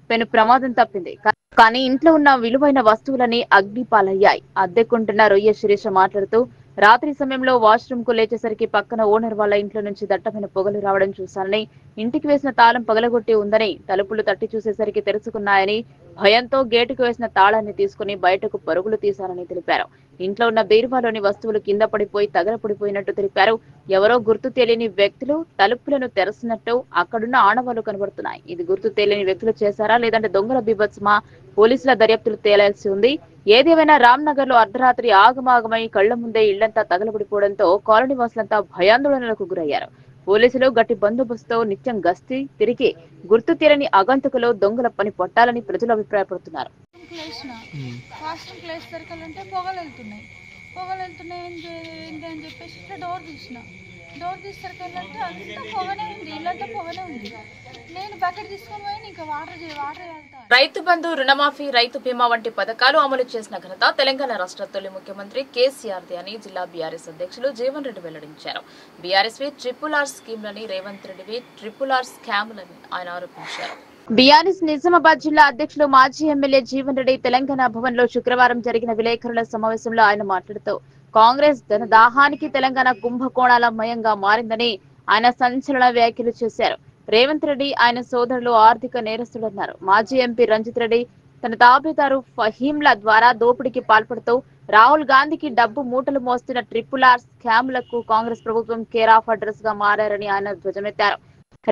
పెను ప్రమాదం తప్పింది. కానీ ఇంట్లో ఉన్న విలువైన వస్తువులని అగ్నిపాలయ్యాయి. అద్దెకుంటున్న రొయ్య శిరీష మాట్లాడుతూ రాత్రి సమయంలో వాష్రూమ్ కు లేచేసరికి పక్కన ఓనర్ వాళ్ళ ఇంట్లో నుంచి దట్టమైన పొగలు రావడం చూశానని, ఇంటికి వేసిన తాళం పగలగొట్టి ఉందని, తలుపులు తట్టి చూసేసరికి తెరుచుకున్నాయని, భయంతో గేటుకు వేసిన తాళాన్ని తీసుకుని బయటకు పరుగులు తీశారని తెలిపారు. ఇంట్లో ఉన్న బీరువాలోని వస్తువులు కింద పడిపోయి తగలపడిపోయినట్టు తెలిపారు. ఎవరో గుర్తు తెలియని వ్యక్తులు తలుపులను తెరచినట్టు అక్కడున్న ఆనవాళ్లు కనబడుతున్నాయి. ఇది గుర్తు తెలియని వ్యక్తులు చేశారా లేదంటే దొంగల బీభత్సమా? పోలీసుల దర్యాప్తులు తేలాల్సి ఉంది. ఏదేమైనా రామ్నగర్ లో అర్ధరాత్రి ఆగమాగమై కళ్ల ముందే ఇళ్లంతా తగలబడిపోవడంతో కాలనీ వాసులంతా భయాందోళనలకు గురయ్యారు. పోలీసులు గట్టి బందోబస్తుతో నిత్యం గస్తీ తిరిగి గుర్తు తీరని ఆగంతుకులు దొంగల పని పట్టాలని ప్రజలు అభిప్రాయపడుతున్నారు.
అని చెప్పేసి ఇట్లా డోర్ తీసరికి వెళ్ళంటే అంతా పొగనే ఉంది, ఇల్లంతా పొగనే ఉంది. నేను బకెట్ తీసుకొని పోయి ఇంకా వాటర్ వెళ్తా.
రైతు బంధు, రుణమాఫీ, రైతు బీమా వంటి పథకాలు అమలు చేసిన ఘనత తెలంగాణ రాష్ట్ర తొలి ముఖ్యమంత్రి కేసీఆర్ ది అని జిల్లా బీఆర్ఎస్ అధ్యక్షులు జీవన్ రెడ్డి వెల్లడించారు. బీఆర్ఎస్వి RRR స్కీమ్లని, రేవంత్ రెడ్డివి RRR స్కామ్లని ఆయన ఆరోపించారు. బీఆర్ఎస్ నిజామాబాద్ జిల్లా అధ్యక్షులు మాజీ ఎమ్మెల్యే జీవన్ రెడ్డి తెలంగాణ భవన్ లో శుక్రవారం జరిగిన విలేకరుల సమావేశంలో ఆయన మాట్లాడుతూ కాంగ్రెస్ ధన దాహానికి తెలంగాణ కుంభకోణాలమయంగా మారిందని ఆయన సంచలన వ్యాఖ్యలు చేశారు. రేవంత్ రెడ్డి ఆయన సోదరులు ఆర్థిక నేరస్తులన్నారు. మాజీ ఎంపీ రంజిత్ రెడ్డి తన తాబేదారు ఫహీంల ద్వారా దోపిడీకి పాల్పడుతూ రాహుల్ గాంధీకి డబ్బు మూటలు మోస్తున్న RRR స్కామ్లకు కాంగ్రెస్ ప్రభుత్వం కేర్ ఆఫ్ అడ్రస్ గా మారారని ఆయన ధ్వజమెత్తారు.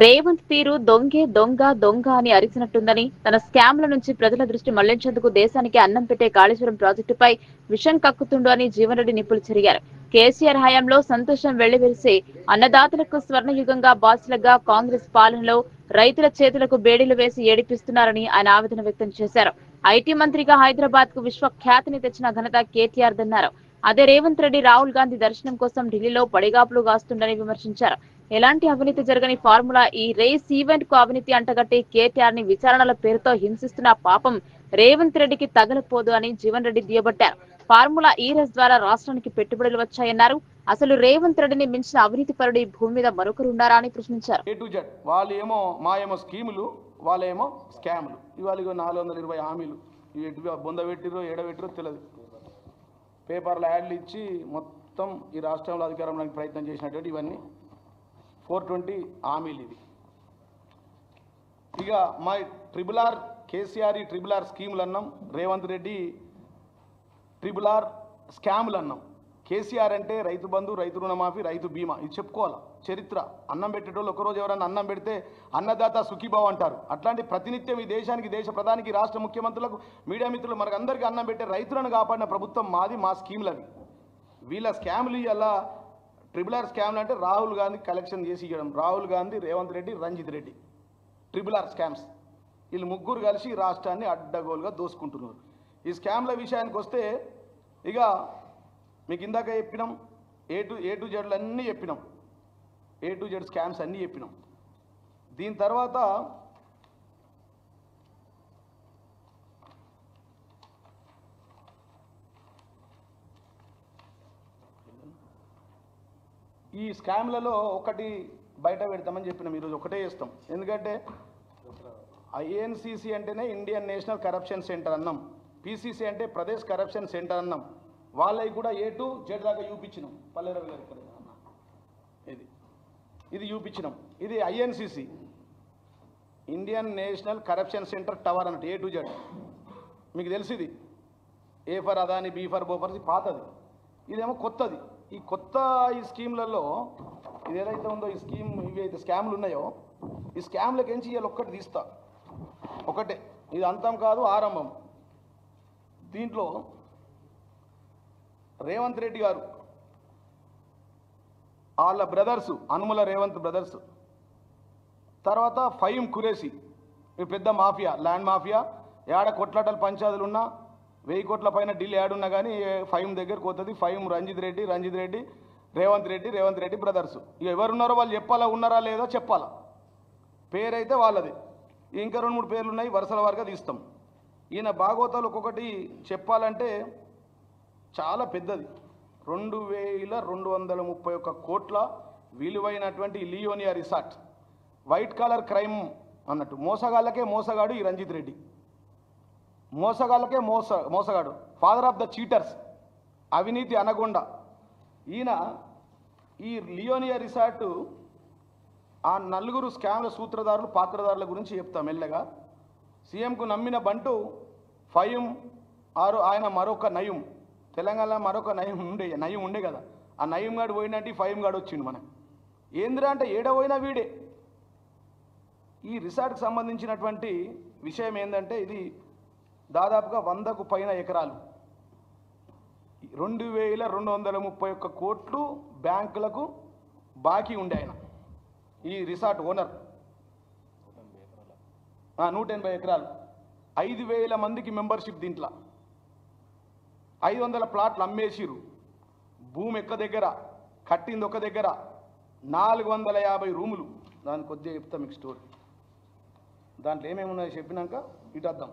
రేవంత్ తీరు దొంగే దొంగ దొంగ అని అరిచినట్టుందని, తన స్కామ్ల నుంచి ప్రజల దృష్టి మళ్లించేందుకు దేశానికి అన్నం పెట్టే కాళేశ్వరం ప్రాజెక్టుపై విషం కక్కుతుండు అని జీవన్ రెడ్డి నిప్పులు చెరిగారు. కేసీఆర్ హయాంలో సంతోషం వెళ్లివిరిసి అన్నదాతలకు స్వర్ణయుగంగా బాసులుగా కాంగ్రెస్ పాలనలో రైతుల చేతులకు బేడీలు వేసి ఏడిపిస్తున్నారని ఆయన ఆవేదన వ్యక్తం చేశారు. ఐటీ మంత్రిగా హైదరాబాద్ కు విశ్వఖ్యాతిని తెచ్చిన ఘనత కేటీఆర్ దన్నారు. అదే రేవంత్ రెడ్డి రాహుల్ గాంధీ దర్శనం కోసం ఢిల్లీలో పడిగాపులు కాస్తుండని విమర్శించారు. ఎలాంటి అవినీతి జరగని ఫార్ములా ఈ రేస్ ఈవెంట్ కు అవినీతి అంటగట్టి కేటీఆర్ ని విచారణల పేరుతో హింసిస్తున్న పాపం రేవంత్ రెడ్డికి తగలపోదు అని జీవన్ రెడ్డి దుయ్యబట్టారు. ఫార్ములా ఈ రేస్ ద్వారా రాష్ట్రానికి పెట్టుబడులు వచ్చాయన్నారు. అసలు రేవంత్ రెడ్డిని మించిన అవినీతి పరుడు ఈ భూమి మీద మరొకరు ఉన్నారా అని ప్రశ్నించారు.
వాళ్ళు ఏమో మాయేమో స్కీములు, వాళ్ళేమో స్కాములు. ఇవాళ 420 హామీలు బొంద పెట్టిరో ఏడబెట్టిరో తెలియదు. పేపర్లో యాడ్లు ఇచ్చి మొత్తం ఈ రాష్ట్రంలో అధికారంలోకి ప్రయత్నం చేసినటువంటి ఇవన్నీ 420 హామీలు. ఇవి ఇక మా RRR కేసీఆర్ ఈ RRR స్కీములు అన్నాం, రేవంత్ రెడ్డి RRR స్కాములు అన్నాం. కేసీఆర్ అంటే రైతు బంధు, రైతు రుణమాఫీ, రైతు బీమా, ఇది చెప్పుకోవాలా చరిత్ర. అన్నం పెట్టేటోళ్ళు ఒకరోజు ఎవరన్నా అన్నం పెడితే అన్నదాత సుఖీభావ్ అంటారు. అట్లాంటి ప్రతినిత్యం ఈ దేశానికి, దేశ ప్రధానికి, రాష్ట్ర ముఖ్యమంత్రులకు, మీడియా మిత్రులు మనకు అందరికీ అన్నం పెట్టే రైతులను కాపాడిన ప్రభుత్వం మాది. మా స్కీములు అవి. వీళ్ళ స్కాములు అలా RRR స్కామ్లు అంటే రాహుల్ గాంధీ కలెక్షన్ చేసి ఇవ్వడం. Rahul Gandhi, Revanth Reddy, Ranjith Reddy RRR scams. వీళ్ళు ముగ్గురు కలిసి రాష్ట్రాన్ని అడ్డగోలుగా దోసుకుంటున్నారు. ఈ స్కామ్ల విషయానికి వస్తే ఇక మీకు ఇందాక చెప్పినాం, ఏ టు జెడ్లు అన్నీ చెప్పినాం, ఏ టు జెడ్ స్కామ్స్ అన్నీ చెప్పినాం. దీని తర్వాత ఈ స్కామ్లలో ఒకటి బయట పెడతామని చెప్పినాం. ఈరోజు ఒకటే చేస్తాం. ఎందుకంటే INCC అంటేనే ఇండియన్ నేషనల్ కరప్షన్ సెంటర్ అన్నాం, PCC అంటే ప్రదేశ్ కరప్షన్ సెంటర్ అన్నాం. వాళ్ళకి కూడా ఏ టు జెడ్ దాకా చూపించినాం. పల్లెరవి గారు ఇక్కడ ఇది చూపించినాం. ఇది INCC, Indian national corruption centre tower అన్నట్టు ఏ టు జెడ్. మీకు తెలిసింది A for Adani, B for Bofors పాతది, ఇదేమో కొత్తది. ఈ కొత్త ఈ స్కీమ్లలో ఇది ఏదైతే ఉందో ఈ స్కీమ్, ఇవి అయితే స్కామ్లు ఉన్నాయో ఈ స్కామ్లకి ఎంచి ఇవాళ ఒక్కటి తీస్తా. ఒకటే, ఇది అంతం కాదు, ఆరంభం. దీంట్లో రేవంత్ రెడ్డి గారు వాళ్ళ బ్రదర్సు, అనుముల రేవంత్ బ్రదర్స్, తర్వాత ఫహీం ఖురేషీ, ఈ పెద్ద మాఫియా, ల్యాండ్ మాఫియా. ఏడ కొట్లాటలు పంచాదులు ఉన్నా 1000 కోట్ల పైన డీల్ ఏడున్నా కానీ ఫహీం దగ్గరకు పోతుంది. ఫహీం రంజిత్ రెడ్డి, రేవంత్ రెడ్డి బ్రదర్స్. ఇక ఎవరున్నారో వాళ్ళు చెప్పాలా, ఉన్నారా లేదా చెప్పాలా. పేరైతే వాళ్ళది. ఇంకా 2-3 పేర్లు ఉన్నాయి, వరుసల వారిగా తీస్తాం. ఈయన భాగవతాలు ఒక్కొక్కటి చెప్పాలంటే చాలా పెద్దది. 2231 కోట్ల విలువైనటువంటి Leonia resort, white collar crime అన్నట్టు. మోసగాళ్ళకే మోసగాడు ఈ రంజిత్ రెడ్డి, మోసగాళ్ళకే మోసగాడు, ఫాదర్ ఆఫ్ ద చీటర్స్, అవినీతి అనగొండ ఈయన. ఈ లియోనియా రిసార్టు ఆ 4 స్కామ్ల సూత్రధారులు, పాత్రధారుల గురించి చెప్తాం మెల్లగా. సీఎంకు నమ్మిన బంటు ఫహీం, ఆయన మరొక నయం. తెలంగాణలో మరొక నయం ఉండే కదా. ఆ నయం గాడు పోయినట్టు ఫహీం గాడు వచ్చిండు మనకు. ఏంద్రా అంటే ఏడపోయినా వీడే. ఈ రిసార్ట్కి సంబంధించినటువంటి విషయం ఏంటంటే ఇది దాదాపుగా 100కు పైన ఎకరాలు, 2231 కోట్లు బ్యాంకులకు బాకీ ఉండే ఆయన. ఈ రిసార్ట్ ఓనర్ 180 ఎకరాలు, 5000 మందికి మెంబర్షిప్. దీంట్లో 500 ప్లాట్లు అమ్మేసిరు. భూమి ఎక్క దగ్గర, కట్టింది ఒక దగ్గర, 450 రూములు. దాన్ని కొద్దిగా చెప్తా మీకు స్టోరీ. దాంట్లో ఏమేమి ఉన్నాయో చెప్పినాక ఇటు వద్దాం.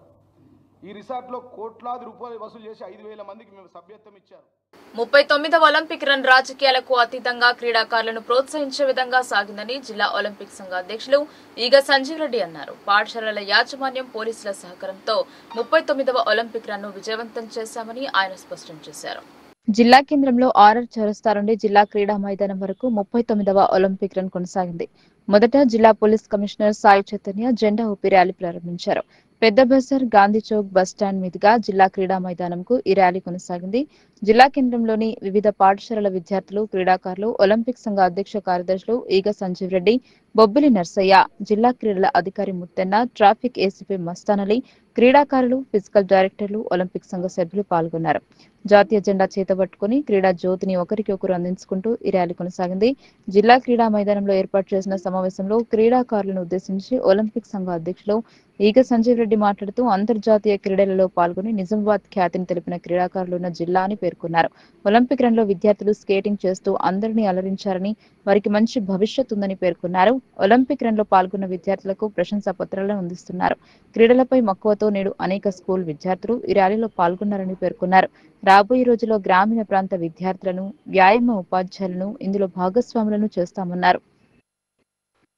ఈ రిసార్ట్లో కోట్లాది రూపాయలు వసూలు చేసి 5000 మందికి మేము సభ్యత్వం ఇచ్చారు.
39వ ఒలింపిక్ రన్ రాజకీయాలకు అతీతంగా క్రీడాకారులను ప్రోత్సహించే విధంగా సాగిందని జిల్లా ఒలింపిక్ సంఘ అధ్యక్షులు ఈగ సంజీవ్ రెడ్డి అన్నారు. పాఠశాలల యాజమాన్యం, పోలీసుల సహకారంతో 39వ ఒలింపిక్ రన్ ను విజయవంతం చేశామని ఆయన స్పష్టం చేశారు. జిల్లా కేంద్రంలో ఆర్ఆర్ చౌరస్తా నుండి జిల్లా క్రీడా మైదానం వరకు 39వ ఒలింపిక్ రన్ కొనసాగింది. మొదట జిల్లా పోలీస్ కమిషనర్ సాయి చైతన్య జెండా ఊపి ర్యాలీ ప్రారంభించారు. పెద్ద బజార్, గాంధీ చౌక్ బస్టాండ్ మీదుగా జిల్లా క్రీడా మైదానంకు ఈ ర్యాలీ కొనసాగింది. జిల్లా కేంద్రంలోని వివిధ పాఠశాలల విద్యార్థులు, క్రీడాకారులు, ఒలింపిక్ సంఘ అధ్యక్ష కార్యదర్శులు ఈగ సంజీవ్ రెడ్డి, బొబ్బిలి నర్సయ్య, జిల్లా క్రీడల అధికారి ముత్తెన్న, ట్రాఫిక్ ఏసీపీ మస్తానలి, క్రీడాకారులు, ఫిజికల్ డైరెక్టర్లు, ఒలింపిక్ సంఘ సభ్యులు పాల్గొన్నారు. జాతీయ జెండా చేతబట్టుకుని క్రీడా జ్యోతిని ఒకరికి ఒకరు అందించుకుంటూ ఈ ర్యాలీ కొనసాగింది. జిల్లా క్రీడా మైదానంలో ఏర్పాటు చేసిన సమావేశంలో క్రీడాకారులను ఉద్దేశించి ఒలింపిక్ సంఘ అధ్యక్షులు ఈగ సంజీవ్ రెడ్డి మాట్లాడుతూ అంతర్జాతీయ క్రీడలలో పాల్గొని నిజామాబాద్ ఖ్యాతిని తెలిపిన క్రీడాకారులు ఉన్న జిల్లా అని పేర్కొన్నారు. ఒలింపిక్ రన్ లో విద్యార్థులు స్కేటింగ్ చేస్తూ అందరినీ అలరించారని, వారికి మంచి భవిష్యత్తు ఉందని పేర్కొన్నారు. ఒలింపిక్ రన్ లో పాల్గొన్న విద్యార్థులకు ప్రశంసా పత్రాలను అందిస్తున్నారు. క్రీడలపై మక్కువతో నేడు అనేక స్కూల్ విద్యార్థులు ఈ ర్యాలీలో పాల్గొన్నారని పేర్కొన్నారు. రాబోయే రోజుల్లో గ్రామీణ ప్రాంత విద్యార్థులను, వ్యాయామ ఉపాధ్యాయులను ఇందులో భాగస్వాములను చేస్తామన్నారు.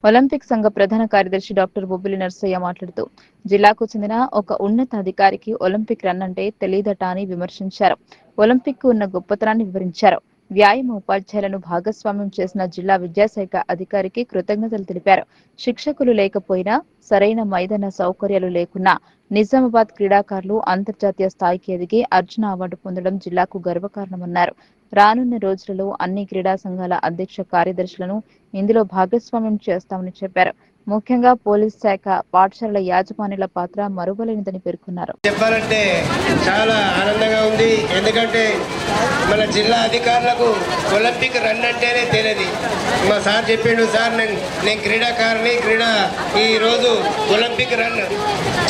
ఒలింపిక్ సంఘ ప్రధాన కార్యదర్శి డాక్టర్ బొబ్బిలి నర్సయ్య మాట్లాడుతూ జిల్లాకు చెందిన ఒక ఉన్నతాధికారికి ఒలింపిక్ రన్ అంటే తెలియదట అని విమర్శించారు. ఒలింపిక్ కు ఉన్న గొప్పతనాన్ని వివరించారు. వ్యాయామ ఉపాధ్యాయులను భాగస్వామ్యం చేసిన జిల్లా విద్యాశాఖ అధికారికి కృతజ్ఞతలు తెలిపారు. శిక్షకులు లేకపోయినా, సరైన మైదాన సౌకర్యాలు లేకున్నా నిజామాబాద్ క్రీడాకారులు అంతర్జాతీయ స్థాయికి ఎదిగి అర్జున అవార్డు పొందడం జిల్లాకు గర్వకారణమన్నారు. రానున్న రోజులలో అన్ని క్రీడా సంఘాల అధ్యక్ష కార్యదర్శులను ఇందులో భాగస్వామ్యం చేస్తామని చెప్పారు. ముఖ్యంగా పోలీస్ శాఖ, పాఠశాలల యాజమాన్యాల పాత్ర మరువలేనిదని పేర్కొన్నారు.
చెప్పాలంటే చాలా ఆనందంగా ఉంది. ఎందుకంటే మన జిల్లా అధికారులకు ఒలింపిక్ రన్ అంటేనే తెలియదు. మా సార్ చెప్పిండు, సార్ నేను క్రీడాకారుని, ఈ రోజు ఒలింపిక్ రన్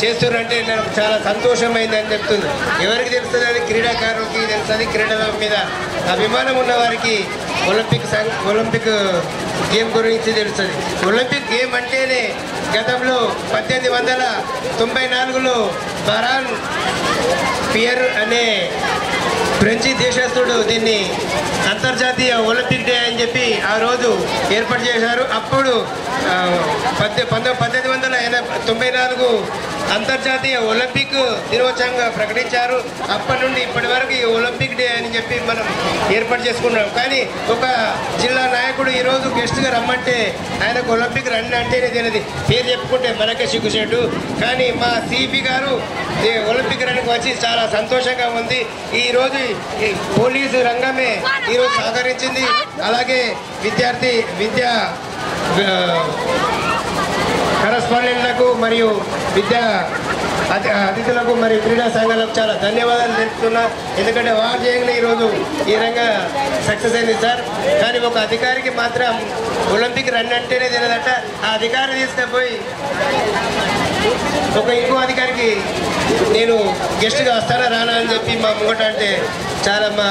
చేస్తున్నారంటే నాకు చాలా సంతోషమైంది అని చెప్తుంది. ఎవరికి తెలుస్తుంది? అది క్రీడాకారులకి తెలుస్తుంది. క్రీడల మీద అభిమానం ఉన్న వారికి ఒలింపిక్ గేమ్ గురించి తెలుస్తుంది. ఒలింపిక్ గేమ్ అంటేనే గతంలో 1894లో బరాన్ పియర్ అనే ఫ్రెంచి దేశస్థుడు దీన్ని అంతర్జాతీయ ఒలింపిక్ డే అని చెప్పి ఆ రోజు ఏర్పాటు చేశారు. అప్పుడు 1894 అంతర్జాతీయ ఒలింపిక్ దినోత్సవంగా ప్రకటించారు. అప్పటి నుండి ఇప్పటి వరకు ఈ ఒలింపిక్ డే అని చెప్పి మనం ఏర్పాటు చేసుకున్నాం. కానీ ఒక జిల్లా నాయకుడు ఈరోజు గెస్ట్గా రమ్మంటే ఆయనకు ఒలింపిక్ రన్ అంటేనే తెలియదు. పేరు చెప్పుకుంటే మనకే సిగ్గుచేటు. కానీ మా సిపి గారు ఒలింపిక్ రన్కి వచ్చి చాలా సంతోషంగా ఉంది. ఈరోజు పోలీసు రంగమే ఈరోజు సహకరించింది. అలాగే విద్యా కరస్పాండెంట్లకు మరియు విద్యా అతిథులకు మరియు క్రీడా సంఘాలకు చాలా ధన్యవాదాలు తెలుపుతున్నా. ఎందుకంటే వారు చేయగానే ఈరోజు ఈ రంగా సక్సెస్ అయింది సార్. కానీ ఒక అధికారికి మాత్రం ఒలింపిక్ రన్ అంటేనే తెలియదట. ఆ అధికారి తీసుకుపోయి ఇంకో అధికారికి నేను గెస్ట్గా వస్తానా రానా అని చెప్పి మా ముంగట అంటే చాలా మా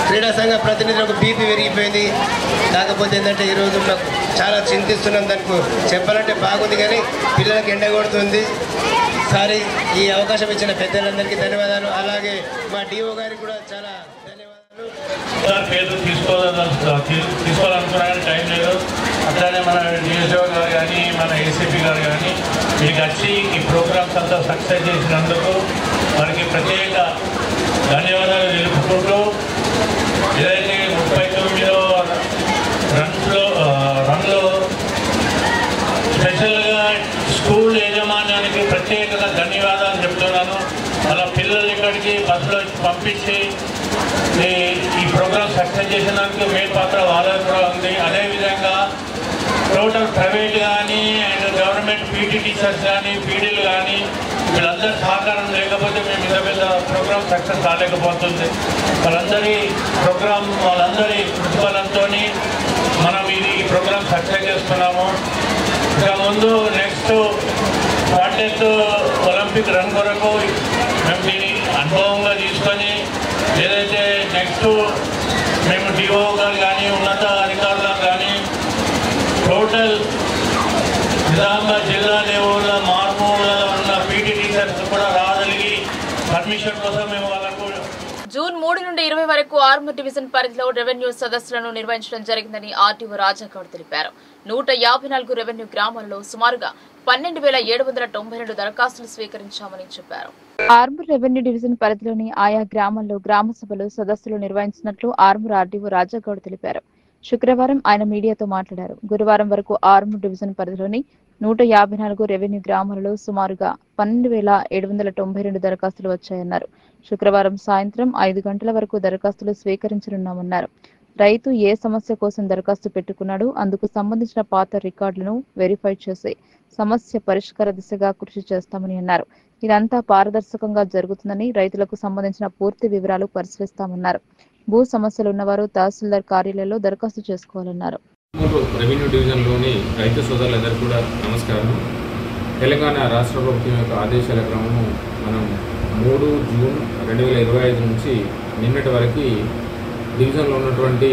క్రీడా సంఘ ప్రతినిధులకు బీపీ పెరిగిపోయింది. కాకపోతే ఏంటంటే ఈరోజు నాకు చాలా చింతిస్తున్నాం. దానికి చెప్పాలంటే బాగుంది కానీ పిల్లలకు ఎండ కొడుతుంది. సారీ, ఈ అవకాశం ఇచ్చిన పెద్దలందరికీ ధన్యవాదాలు. అలాగే మా డిఓ గారికి కూడా చాలా ధన్యవాదాలు.
పేరు తీసుకోవాలనుకున్నా కానీ టైం లేదు. అట్లానే మన డిఎస్ఓ గారు కానీ, మన ఏసీపీ గారు కానీ మీకు వచ్చి ఈ ప్రోగ్రామ్స్ అంతా సక్సెస్ చేసినందుకు వారికి ప్రత్యేక ధన్యవాదాలు తెలుపుకుంటూ, ఏదైతే 39వ రన్లో స్పెషల్గా స్కూల్ యాజమాన్యానికి ప్రత్యేకంగా ధన్యవాదాలు చెప్తున్నాను. అలా పిల్లలు ఇక్కడికి బస్సులో పంపించి ఈ ప్రోగ్రామ్ సక్సెస్ చేసినందుకు మెయిన్ పాత్ర వాళ్ళకి కూడా ఉంది. అదేవిధంగా టోటల్ ప్రైవేట్ కానీ అండ్ గవర్నమెంట్ పీటీ టీచర్స్ కానీ, పీడీలు కానీ వీళ్ళందరి సహకారం లేకపోతే మేము ఇంత పెద్ద ప్రోగ్రామ్ సక్సెస్ కాలేకపోతుంది. వాళ్ళందరి ప్రతిఫలంతో మనం ఈ ప్రోగ్రామ్ సక్సెస్ చేస్తున్నాము. ఇక ముందు నెక్స్ట్ 40th ఒలింపిక్ రన్ కొరకు మేము దీన్ని అనుభవంగా తీసుకొని ఏదైతే నెక్స్ట్ మేము డిఓ గారు కానీ, ఉన్నత అధికారులు కానీ టోటల్ నిజామాబాద్ జిల్లా లెవెల్లో మార్మూలలో ఉన్న పీటీ టీచర్స్ కూడా రాగలిగి పర్మిషన్ కోసం మేము వాళ్ళకు
జూన్ 3 నుండి 20 వరకు ఆర్మూర్ డివిజన్ పరిధిలో రెవెన్యూ సదస్సులను నిర్వహించడం జరిగిందని ఆర్టీఓ రాజాగౌడ్ తెలిపారు. 154 రెవెన్యూ గ్రామాల్లో సుమారుగా 12,792 దరఖాస్తులు స్వీకరించామని చెప్పారు. ఆర్మూర్ రెవెన్యూ డివిజన్ పరిధిలోని ఆయా గ్రామాల్లో గ్రామ సభలు, సదస్సులు నిర్వహించినట్లు ఆర్మూర్ ఆర్టీఓ రాజాగౌడ్ తెలిపారు. శుక్రవారం ఆయన మీడియాతో మాట్లాడారు. గురువారం వరకు ఆర్మూర్ డివిజన్ పరిధిలోని 154 రెవెన్యూ గ్రామాలలో సుమారుగా 12,792 దరఖాస్తులు వచ్చాయన్నారు. శుక్రవారం సాయంత్రం 5 గంటల వరకు దరఖాస్తులు స్వీకరించనున్నామన్నారు. రైతు ఏ సమస్య కోసం దరఖాస్తు పెట్టుకున్నాడు, అందుకు సంబంధించిన పాత రికార్డులను వెరిఫై చేసి సమస్య పరిష్కార దిశగా కృషి చేస్తామని అన్నారు. ఇదంతా పారదర్శకంగా జరుగుతుందని, రైతులకు సంబంధించిన పూర్తి వివరాలు పరిశీలిస్తామన్నారు. భూ సమస్యలు ఉన్నవారు తహసీల్దార్ కార్యాలయంలో దరఖాస్తు చేసుకోవాలన్నారు.
రెవెన్యూ డివిజన్లోని రైతు సోదరులందరూ కూడా నమస్కారం. తెలంగాణ రాష్ట్ర ప్రభుత్వం యొక్క ఆదేశాల క్రమము మనం 3 జూన్ 2025 నుంచి నిన్నటి వరకు డివిజన్లో ఉన్నటువంటి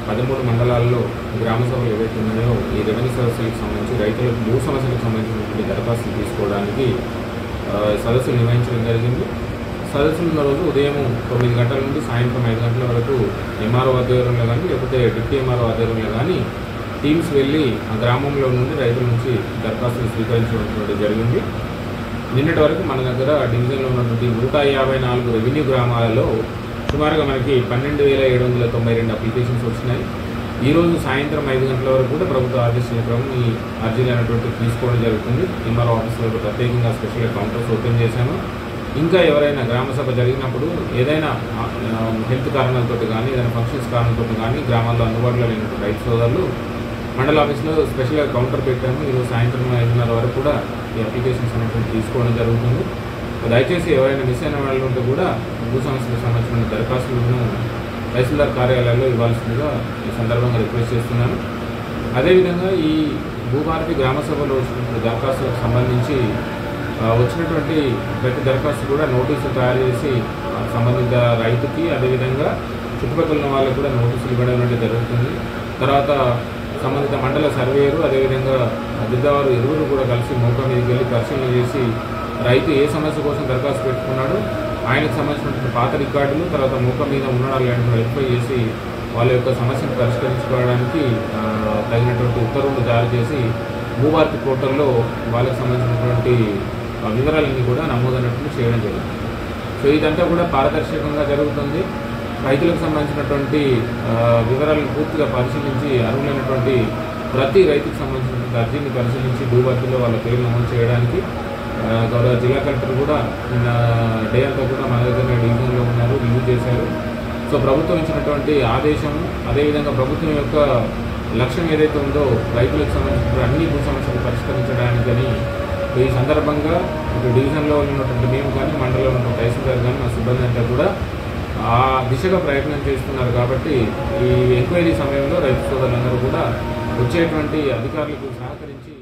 13 మండలాల్లో గ్రామ సభలు ఏవైతే ఉన్నాయో ఈ రెవెన్యూ సదస్సులకు సంబంధించి రైతులకు భూ సమస్యలకు సంబంధించినటువంటి దరఖాస్తులు తీసుకోవడానికి సదస్సులు నిర్వహించడం జరిగింది. సదస్సులు ఉన్న రోజు ఉదయం 9 గంటల నుండి సాయంత్రం 5 గంటల వరకు ఎంఆర్ఓ ఆధ్వర్యంలో కానీ లేకపోతే డిప్యూటీ ఎంఆర్ఓ ఆధ్వర్యంలో కానీ టీమ్స్ వెళ్ళి ఆ గ్రామంలో నుండి రైతుల నుంచి దరఖాస్తులు స్వీకరించడం జరిగింది. నిన్నటి వరకు మన దగ్గర డివిజన్లో ఉన్నటువంటి 154 రెవెన్యూ గ్రామాలలో సుమారుగా మనకి 12,792 అప్లికేషన్స్ వచ్చినాయి. ఈరోజు సాయంత్రం 5 గంటల వరకు కూడా ప్రభుత్వ ఆదేశాల క్రమం ఈ అర్జీలు అనేటువంటి తీసుకోవడం జరుగుతుంది. ఎంఆర్ఓ ఆఫీసులో ప్రత్యేకంగా స్పెషల్ కౌంటర్స్ ఓపెన్ చేశాను. ఇంకా ఎవరైనా గ్రామ సభ జరిగినప్పుడు ఏదైనా హెల్త్ కారణాలతో కానీ ఏదైనా ఫంక్షన్స్ కారణాలతో కానీ గ్రామాల్లో అందుబాటులో లేనటువంటి రైతు సోదరులు మండల ఆఫీస్లో స్పెషల్గా కౌంటర్ పెట్టాము. ఈరోజు సాయంత్రం 5:30 వరకు కూడా ఈ అప్లికేషన్స్ అనేటువంటి తీసుకోవడం జరుగుతుంది. దయచేసి ఎవరైనా మిస్ అయిన వాళ్ళు ఉంటే కూడా భూ సమస్యలకు సంబంధించిన దరఖాస్తులను తహసీల్దార్ కార్యాలయాల్లో ఇవ్వాల్సిందిగా ఈ సందర్భంగా రిక్వెస్ట్ చేస్తున్నాను. అదేవిధంగా ఈ భూభారతి గ్రామ సభలో వచ్చినటువంటి దరఖాస్తులకు సంబంధించి వచ్చినటువంటి ప్రతి దరఖాస్తు కూడా నోటీసులు తయారు చేసి సంబంధిత రైతుకి అదేవిధంగా చుట్టుపక్కల ఉన్న వాళ్ళకు కూడా నోటీసులు ఇవ్వడం జరుగుతుంది. తర్వాత సంబంధిత మండల సర్వేయరు అదేవిధంగా అధికారులు ఇరువురు కూడా కలిసి మోకా మీదకి వెళ్ళి పరిశీలన చేసి రైతు ఏ సమస్య కోసం దరఖాస్తు పెట్టుకున్నాడు, ఆయనకు సంబంధించినటువంటి పాత రికార్డులు తర్వాత మోకా మీద ఉన్నాడా లేదని వెరిఫై చేసి వాళ్ళ యొక్క సమస్యను పరిష్కరించుకోవడానికి తగినటువంటి ఉత్తర్వులు జారీ చేసి భూభారతి పోర్టల్లో వాళ్ళకి సంబంధించినటువంటి వివరాలన్నీ కూడా నమోదైనట్లు చేయడం జరిగింది. సో ఇదంతా కూడా పారదర్శకంగా జరుగుతుంది. రైతులకు సంబంధించినటువంటి వివరాలను పూర్తిగా పరిశీలించి అర్హులైనటువంటి ప్రతి రైతుకు సంబంధించినటువంటి అర్జీని పరిశీలించి భూభారతిలో వాళ్ళ పేరు నమోదు చేయడానికి గౌరవ జిల్లా కలెక్టర్ కూడా నిన్న డే అంతా కూడా మన దగ్గర డివిజన్లో ఉన్నారు, రివ్యూ చేశారు. సో ప్రభుత్వం ఇచ్చినటువంటి ఆదేశం అదేవిధంగా ప్రభుత్వం యొక్క లక్ష్యం ఏదైతే ఉందో రైతులకు సంబంధించిన అన్ని భూ సమస్యలు పరిష్కరించడానికని ఈ సందర్భంగా ఇటు డివిజన్లో ఉన్నటువంటి మేము కానీ మండలంలో ఉన్నటువంటి తహసీల్దార్ కానీ మా సిబ్బంది అంతా కూడా ఆ దిశగా ప్రయత్నం చేస్తున్నారు. కాబట్టి ఈ ఎంక్వైరీ సమయంలో రైతు సోదరులందరూ కూడా వచ్చేటువంటి అధికారులకు సహకరించి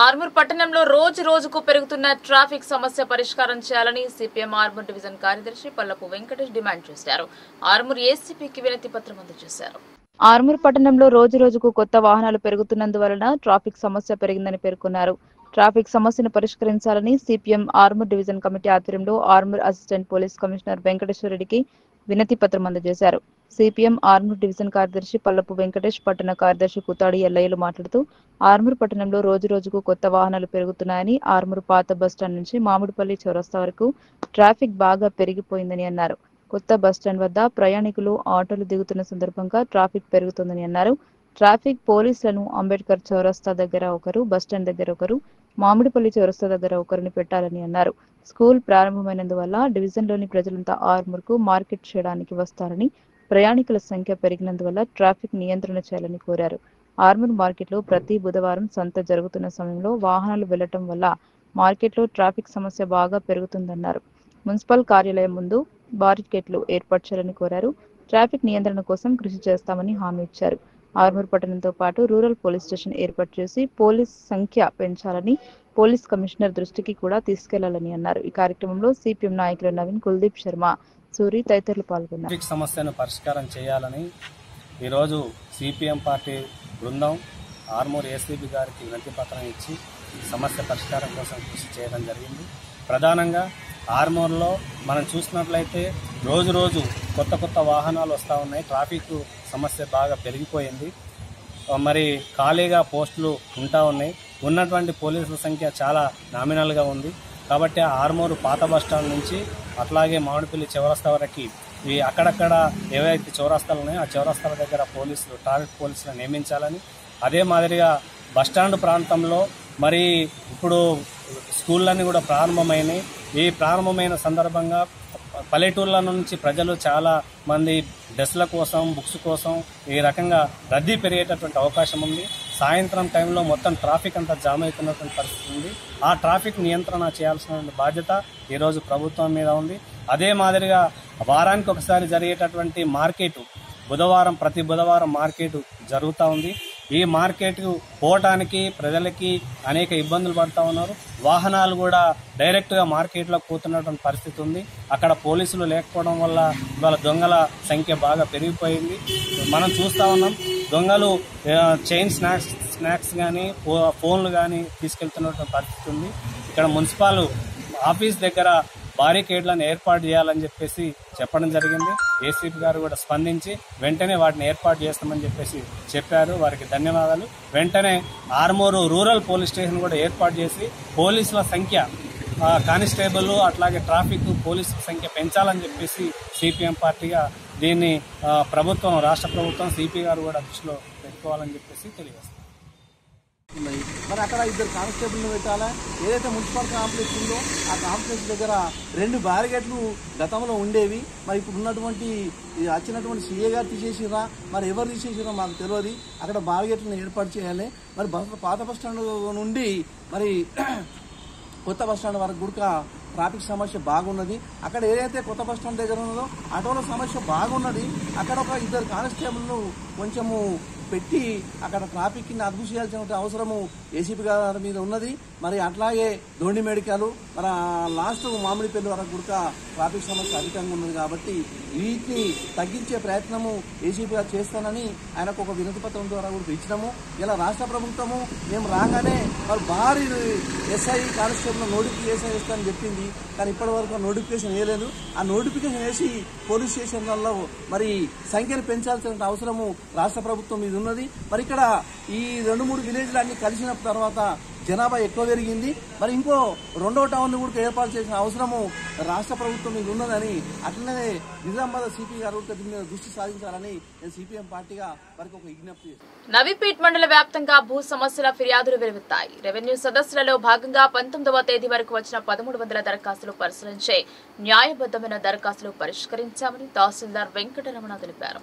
ఆర్మూర్ పట్టణంలో రోజు రోజుకు పెరుగుతున్న ట్రాఫిక్ సమస్య పరిష్కారం చేయాలని సిపిఎం ఆర్మూర్ డివిజన్ కార్యదర్శి పల్లపు వెంకటేష్ డిమాండ్ చేశారు. ఆర్మూర్ ఏసీపీకి వినతి పత్రం అందజేశారు. ఆర్మూర్ పట్టణంలో రోజు రోజుకు కొత్త వాహనాలు పెరుగుతున్నందువలన ట్రాఫిక్ సమస్య పెరిగిందని పేర్కొన్నారు. ట్రాఫిక్ సమస్యను పరిష్కరించాలని సిపిఎం ఆర్మూర్ డివిజన్ కమిటీ ఆధ్వర్యంలో Armoor assistant police commissioner Venkateswara రెడ్డికి వినతి పత్రం అందజేశారు. సిపిఎం ఆర్మూర్ డివిజన్ కార్యదర్శి పల్లపు వెంకటేష్, పట్టణ కార్యదర్శి కుతాడి ఎల్లయ్యలు మాట్లాడుతూ ఆర్మూర్ పట్టణంలో రోజు రోజుకు కొత్త వాహనాలు పెరుగుతున్నాయని, ఆర్మూర్ పాత బస్టాండ్ నుంచి మామిడిపల్లి చౌరస్తా వరకు ట్రాఫిక్ బాగా పెరిగిపోయిందని అన్నారు. కొత్త బస్టాండ్ వద్ద ప్రయాణికులు ఆటోలు దిగుతున్న సందర్భంగా ట్రాఫిక్ పెరుగుతుందని అన్నారు. ట్రాఫిక్ పోలీసులను అంబేద్కర్ చౌరస్తా దగ్గర ఒకరు, బస్టాండ్ దగ్గర ఒకరు, మామిడిపల్లి చౌరస్తా దగ్గర ఒకరిని పెట్టాలని అన్నారు. స్కూల్ ప్రారంభమైనందువల్ల డివిజన్లోని ప్రజలంతా ఆర్మూర్కు మార్కెట్ చేయడానికి వస్తారని, ప్రయాణికుల సంఖ్య పెరిగినందువల్ల ట్రాఫిక్ నియంత్రణ చేయాలని కోరారు. ఆర్మూర్ మార్కెట్లో ప్రతి బుధవారం సంత జరుగుతున్న సమయంలో వాహనాలు వెళ్లటం వల్ల మార్కెట్లో ట్రాఫిక్ సమస్య బాగా పెరుగుతుందన్నారు. మున్సిపల్ కార్యాలయం ముందు బారికేడ్లు ఏర్పాటు చేయాలని కోరారు. ట్రాఫిక్ నియంత్రణ కోసం కృషి చేస్తామని హామీ ఇచ్చారు. ఆర్మూర్ పట్టణంతో పాటు రూరల్ పోలీస్ స్టేషన్ ఏర్పాటు చేసి పోలీస్ సంఖ్య పెంచాలని పోలీస్ కమిషనర్ దృష్టికి కూడా తీసుకెళ్లాలని అన్నారు. ఈ కార్యక్రమంలో సిపిఎం నాయకులు నవీన్, కుల్దీప్ శర్మ, సూరి తదితరులు పాల్గొన్నారు.
ట్రాఫిక్ సమస్యను పరిష్కారం చేయాలని ఈరోజు సిపిఎం పార్టీ బృందం ఆర్మూర్ ఏసీబీ గారికి వినతి పత్రం ఇచ్చి సమస్య పరిష్కారం కోసం కృషి చేయడం జరిగింది. ప్రధానంగా ఆర్మూర్లో మనం చూసినట్లయితే రోజు రోజు కొత్త కొత్త వాహనాలు వస్తూ ఉన్నాయి. ట్రాఫిక్ సమస్య బాగా పెరిగిపోయింది. మరి ఖాళీగా పోస్టులు ఉంటా ఉన్నాయి. ఉన్నటువంటి పోలీసుల సంఖ్య చాలా నామినల్గా ఉంది. కాబట్టి ఆర్మూరు పాత బస్టాండ్ నుంచి అట్లాగే మామిడిపల్లి చౌరస్తా వరకు ఈ అక్కడక్కడ ఏవైతే చౌరస్తాలు ఉన్నాయో ఆ చౌరస్తాల దగ్గర పోలీసులు, ట్రాఫిక్ పోలీసులు నియమించాలని, అదే మాదిరిగా బస్టాండ్ ప్రాంతంలో మరి ఇప్పుడు స్కూళ్ళన్నీ కూడా ప్రారంభమైనాయి. ఈ ప్రారంభమైన సందర్భంగా పల్లెటూళ్ళ నుంచి ప్రజలు చాలా మంది డ్రెస్ల కోసం, బుక్స్ కోసం ఈ రకంగా రద్దీ పెరిగేటటువంటి అవకాశం ఉంది. సాయంత్రం టైంలో మొత్తం ట్రాఫిక్ అంతా జామ్ అవుతున్నటువంటి పరిస్థితి ఉంది. ఆ ట్రాఫిక్ నియంత్రణ చేయాల్సిన బాధ్యత ఈరోజు ప్రభుత్వం మీద ఉంది. అదే మాదిరిగా వారానికి ఒకసారి జరిగేటటువంటి మార్కెట్ ప్రతి బుధవారం మార్కెట్ జరుగుతూ ఉంది. ఈ మార్కెట్ పోవటానికి ప్రజలకి అనేక ఇబ్బందులు పడుతూ ఉన్నారు. వాహనాలు కూడా డైరెక్ట్గా మార్కెట్లోకి పోతున్నటువంటి పరిస్థితి ఉంది. అక్కడ పోలీసులు లేకపోవడం వల్ల ఇవాళ దొంగల సంఖ్య బాగా పెరిగిపోయింది. మనం చూస్తూ ఉన్నాం, దొంగలు చైన్ స్నాక్స్ కానీ ఫోన్లు కానీ తీసుకెళ్తున్నటువంటి పరిస్థితి ఉంది. ఇక్కడ మున్సిపల్ ఆఫీస్ దగ్గర బారికేడ్లను ఏర్పాటు చేయాలని చెప్పేసి చెప్పడం జరిగింది. ఏసీపీ గారు కూడా స్పందించి వెంటనే వాటిని ఏర్పాటు చేస్తామని చెప్పేసి చెప్పారు. వారికి ధన్యవాదాలు. వెంటనే ఆర్మూరు రూరల్ పోలీస్ స్టేషన్ కూడా ఏర్పాటు చేసి పోలీసుల సంఖ్య, కానిస్టేబుల్ అట్లాగే ట్రాఫిక్ పోలీసుల సంఖ్య పెంచాలని చెప్పేసి సిపిఎం పార్టీగా దీన్ని ప్రభుత్వం, రాష్ట్ర ప్రభుత్వం, సిపి గారు కూడా దృష్టిలో పెట్టుకోవాలని చెప్పేసి తెలియజేస్తారు.
మరి అక్కడ 2 కానిస్టేబుల్ని పెట్టాలా. ఏదైతే మున్సిపల్ కాంప్లెక్స్ ఉందో ఆ కాంప్లెక్స్ దగ్గర 2 బ్యారిగేట్లు గతంలో ఉండేవి. మరి ఇప్పుడు ఉన్నటువంటి వచ్చినటువంటి సీఏ గారు తీసేసిరా, మరి ఎవరు తీసేసిరా మాకు తెలియదు. అక్కడ బ్యారిగేట్లను ఏర్పాటు చేయాలి. మరి పాత బస్టాండ్ నుండి మరి కొత్త బస్టాండ్ వరకు కూడా ట్రాఫిక్ సమస్య బాగున్నది. అక్కడ ఏదైతే కొత్త బస్టాండ్ దగ్గర ఉన్నదో ఆటోల సమస్య బాగున్నది. అక్కడ ఒక 2 కానిస్టేబుల్ను కొంచెము పెట్టి అక్కడ ట్రాఫిక్ని అదుపు చేయాల్సిన అవసరము ఏసీపీ గారి మీద ఉన్నది. మరి అట్లాగే దోండి మెడికల్ మన లాస్ట్ మామిడిపల్లి వరకు కూడా ట్రాఫిక్ సమస్య అధికంగా ఉన్నది. కాబట్టి వీటిని తగ్గించే ప్రయత్నము ఏసీపీ గారు చేస్తానని ఆయనకు ఒక వినతి పత్రం ద్వారా కూడా ఇచ్చినాము. ఇలా రాష్ట్ర ప్రభుత్వము మేము రాగానే మరి భారీ ఎస్ఐ కానిస్టేబుల్ నోటిఫికేషన్ వేస్తానని చెప్పింది. కానీ ఇప్పటి వరకు ఆ నోటిఫికేషన్ వేయలేదు. ఆ నోటిఫికేషన్ వేసి పోలీస్ స్టేషన్లలో మరి సంఖ్యను పెంచాల్సిన అవసరము రాష్ట్ర ప్రభుత్వం మీద ఉన్నది. మరి ఇక్కడ ఈ 2-3 విలేజ్లు అన్ని కలిసిన తర్వాత జనాభా ఎక్కువ పెరిగింది. మరి ఇంకో 2వ టౌన్ కూడా ఏర్పాటు చేసిన అవసరము రాష్ట్ర ప్రభుత్వం మీద ఉన్నదని, అట్లనే నిజామాబాద్ సిపి గారు దీని మీద దృష్టి సాధించాలని నేను సిపిఎం పార్టీగా వారికి ఒక విజ్ఞప్తి చేస్తాను.
నవీపేట్ మండల వ్యాప్తంగా భూ సమస్యల ఫిర్యాదులు వెలువెత్తాయి. రెవెన్యూ సదస్సులలో భాగంగా 19వ తేదీ వరకు వచ్చిన 1300 దరఖాస్తులు పరిశీలించే న్యాయబద్దమైన దరఖాస్తులు పరిష్కరించామని తహసీల్దార్ వెంకటరమణ తెలిపారు.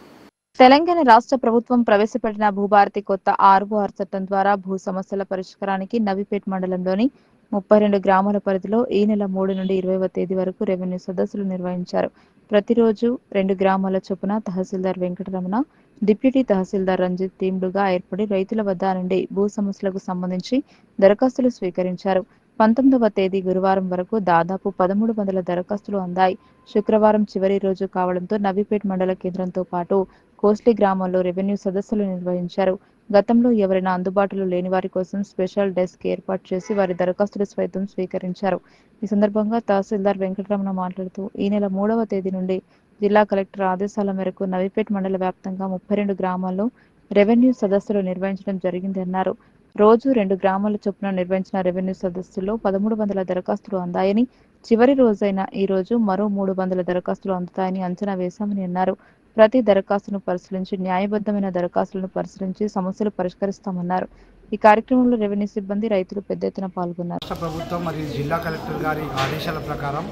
తెలంగాణ రాష్ట్ర ప్రభుత్వం ప్రవేశపెట్టిన భూభారతి కొత్త ROR చట్టం ద్వారా భూ సమస్యల పరిష్కారానికి నవీపేట్ మండలంలోని 32 గ్రామాల పరిధిలో ఈ నెల 3 నుండి 20వ తేదీ వరకు రెవెన్యూ సదస్సులు నిర్వహించారు. ప్రతిరోజు 2 గ్రామాల చొప్పున తహసీల్దార్ వెంకటరమణ, డిప్యూటీ తహసీల్దార్ రంజిత్ టీంలుగా ఏర్పడి రైతుల వద్ద నుండి భూ సమస్యలకు సంబంధించి దరఖాస్తులు స్వీకరించారు. 19వ తేదీ గురువారం వరకు దాదాపు 1300 దరఖాస్తులు అందాయి. శుక్రవారం చివరి రోజు కావడంతో నవీపేట్ మండల కేంద్రంతో పాటు కోస్లీ గ్రామంలో రెవెన్యూ సదస్సులు నిర్వహించారు. గతంలో ఎవరైనా అందుబాటులో లేని వారి కోసం స్పెషల్ డెస్క్ ఏర్పాటు చేసి వారి దరఖాస్తులు సైతం స్వీకరించారు. ఈ సందర్భంగా తహసీల్దార్ వెంకటరమణ మాట్లాడుతూ ఈ నెల 3వ తేదీ నుండి జిల్లా కలెక్టర్ ఆదేశాల మేరకు నవీపేట్ మండల వ్యాప్తంగా 32 గ్రామాల్లో రెవెన్యూ సదస్సులు నిర్వహించడం జరిగిందన్నారు. రోజు 2 గ్రామాల చొప్పున నిర్వహించిన రెవెన్యూ సదస్సుల్లో 1300 దరఖాస్తులు అందాయని, చివరి రోజైన ఈ రోజు మరో 300 దరఖాస్తులు అందుతాయని అంచనా వేశామని అన్నారు. ప్రతి దరఖాస్తును పరిశీలించి న్యాయబద్దమైన దరఖాస్తులను పరిశీలించి సమస్యలు పరిష్కరిస్తామన్నారు. ఈ కార్యక్రమంలో రెవెన్యూ సిబ్బంది, రైతులు పెద్ద ఎత్తున పాల్గొన్నారు.
రాష్ట్ర ప్రభుత్వం మరియు జిల్లా కలెక్టర్ గారి ఆదేశాల ప్రకారం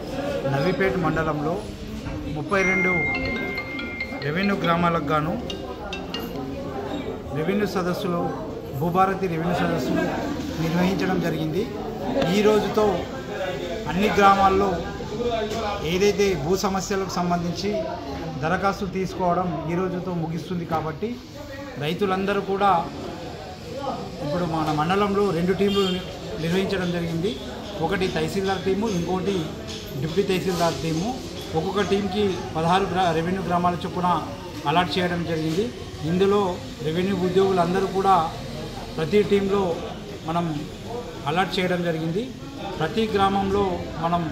నవీపేట్ మండలంలో 32 రెవెన్యూ గ్రామాలకు గాను రెవెన్యూ సదస్సులు, భూభారతి రెవెన్యూ సదస్సులు నిర్వహించడం జరిగింది. ఈ రోజుతో అన్ని గ్రామాల్లో ఏదైతే భూ సమస్యలకు సంబంధించి దరఖాస్తులు తీసుకోవడం ఈ రోజుతో ముగిస్తుంది. కాబట్టి రైతులందరూ కూడా ఇప్పుడు మన మండలంలో 2 టీంలు నిర్వహించడం జరిగింది. ఒకటి తహసీల్దార్ టీము, ఇంకోటి డిప్యూటీ తహసీల్దార్ టీము. ఒక్కొక్క టీంకి 16 రెవెన్యూ గ్రామాల చొప్పున అలాట్ చేయడం జరిగింది. ఇందులో రెవెన్యూ ఉద్యోగులందరూ కూడా ప్రతి టీంలో మనం అలాట్ చేయడం జరిగింది. ప్రతి గ్రామంలో మనం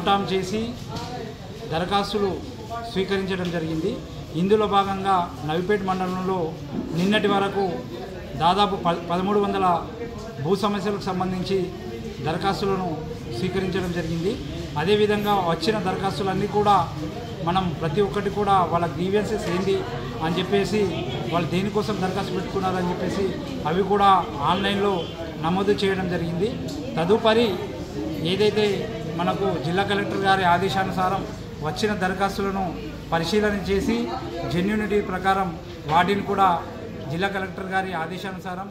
టామ్ చేసి దరఖాస్తులు స్వీకరించడం జరిగింది. ఇందులో భాగంగా నవీపేట్ మండలంలో నిన్నటి వరకు దాదాపు 1300 భూ సమస్యలకు సంబంధించి దరఖాస్తులను స్వీకరించడం జరిగింది. అదేవిధంగా వచ్చిన దరఖాస్తులన్నీ కూడా మనం ప్రతి ఒక్కటి కూడా వాళ్ళ గ్రీవెన్సెస్ ఏంటి అని చెప్పేసి, వాళ్ళు దేనికోసం దరఖాస్తు పెట్టుకున్నారని చెప్పేసి అవి కూడా ఆన్లైన్లో నమోదు చేయడం జరిగింది. తదుపరి ఏదైతే మనకు జిల్లా కలెక్టర్ గారి ఆదేశానుసారం వచ్చిన దరఖాస్తులను పరిశీలన చేసి జెన్యూనిటీ ప్రకారం వాటిని కూడా జిల్లా కలెక్టర్ గారి ఆదేశానుసారం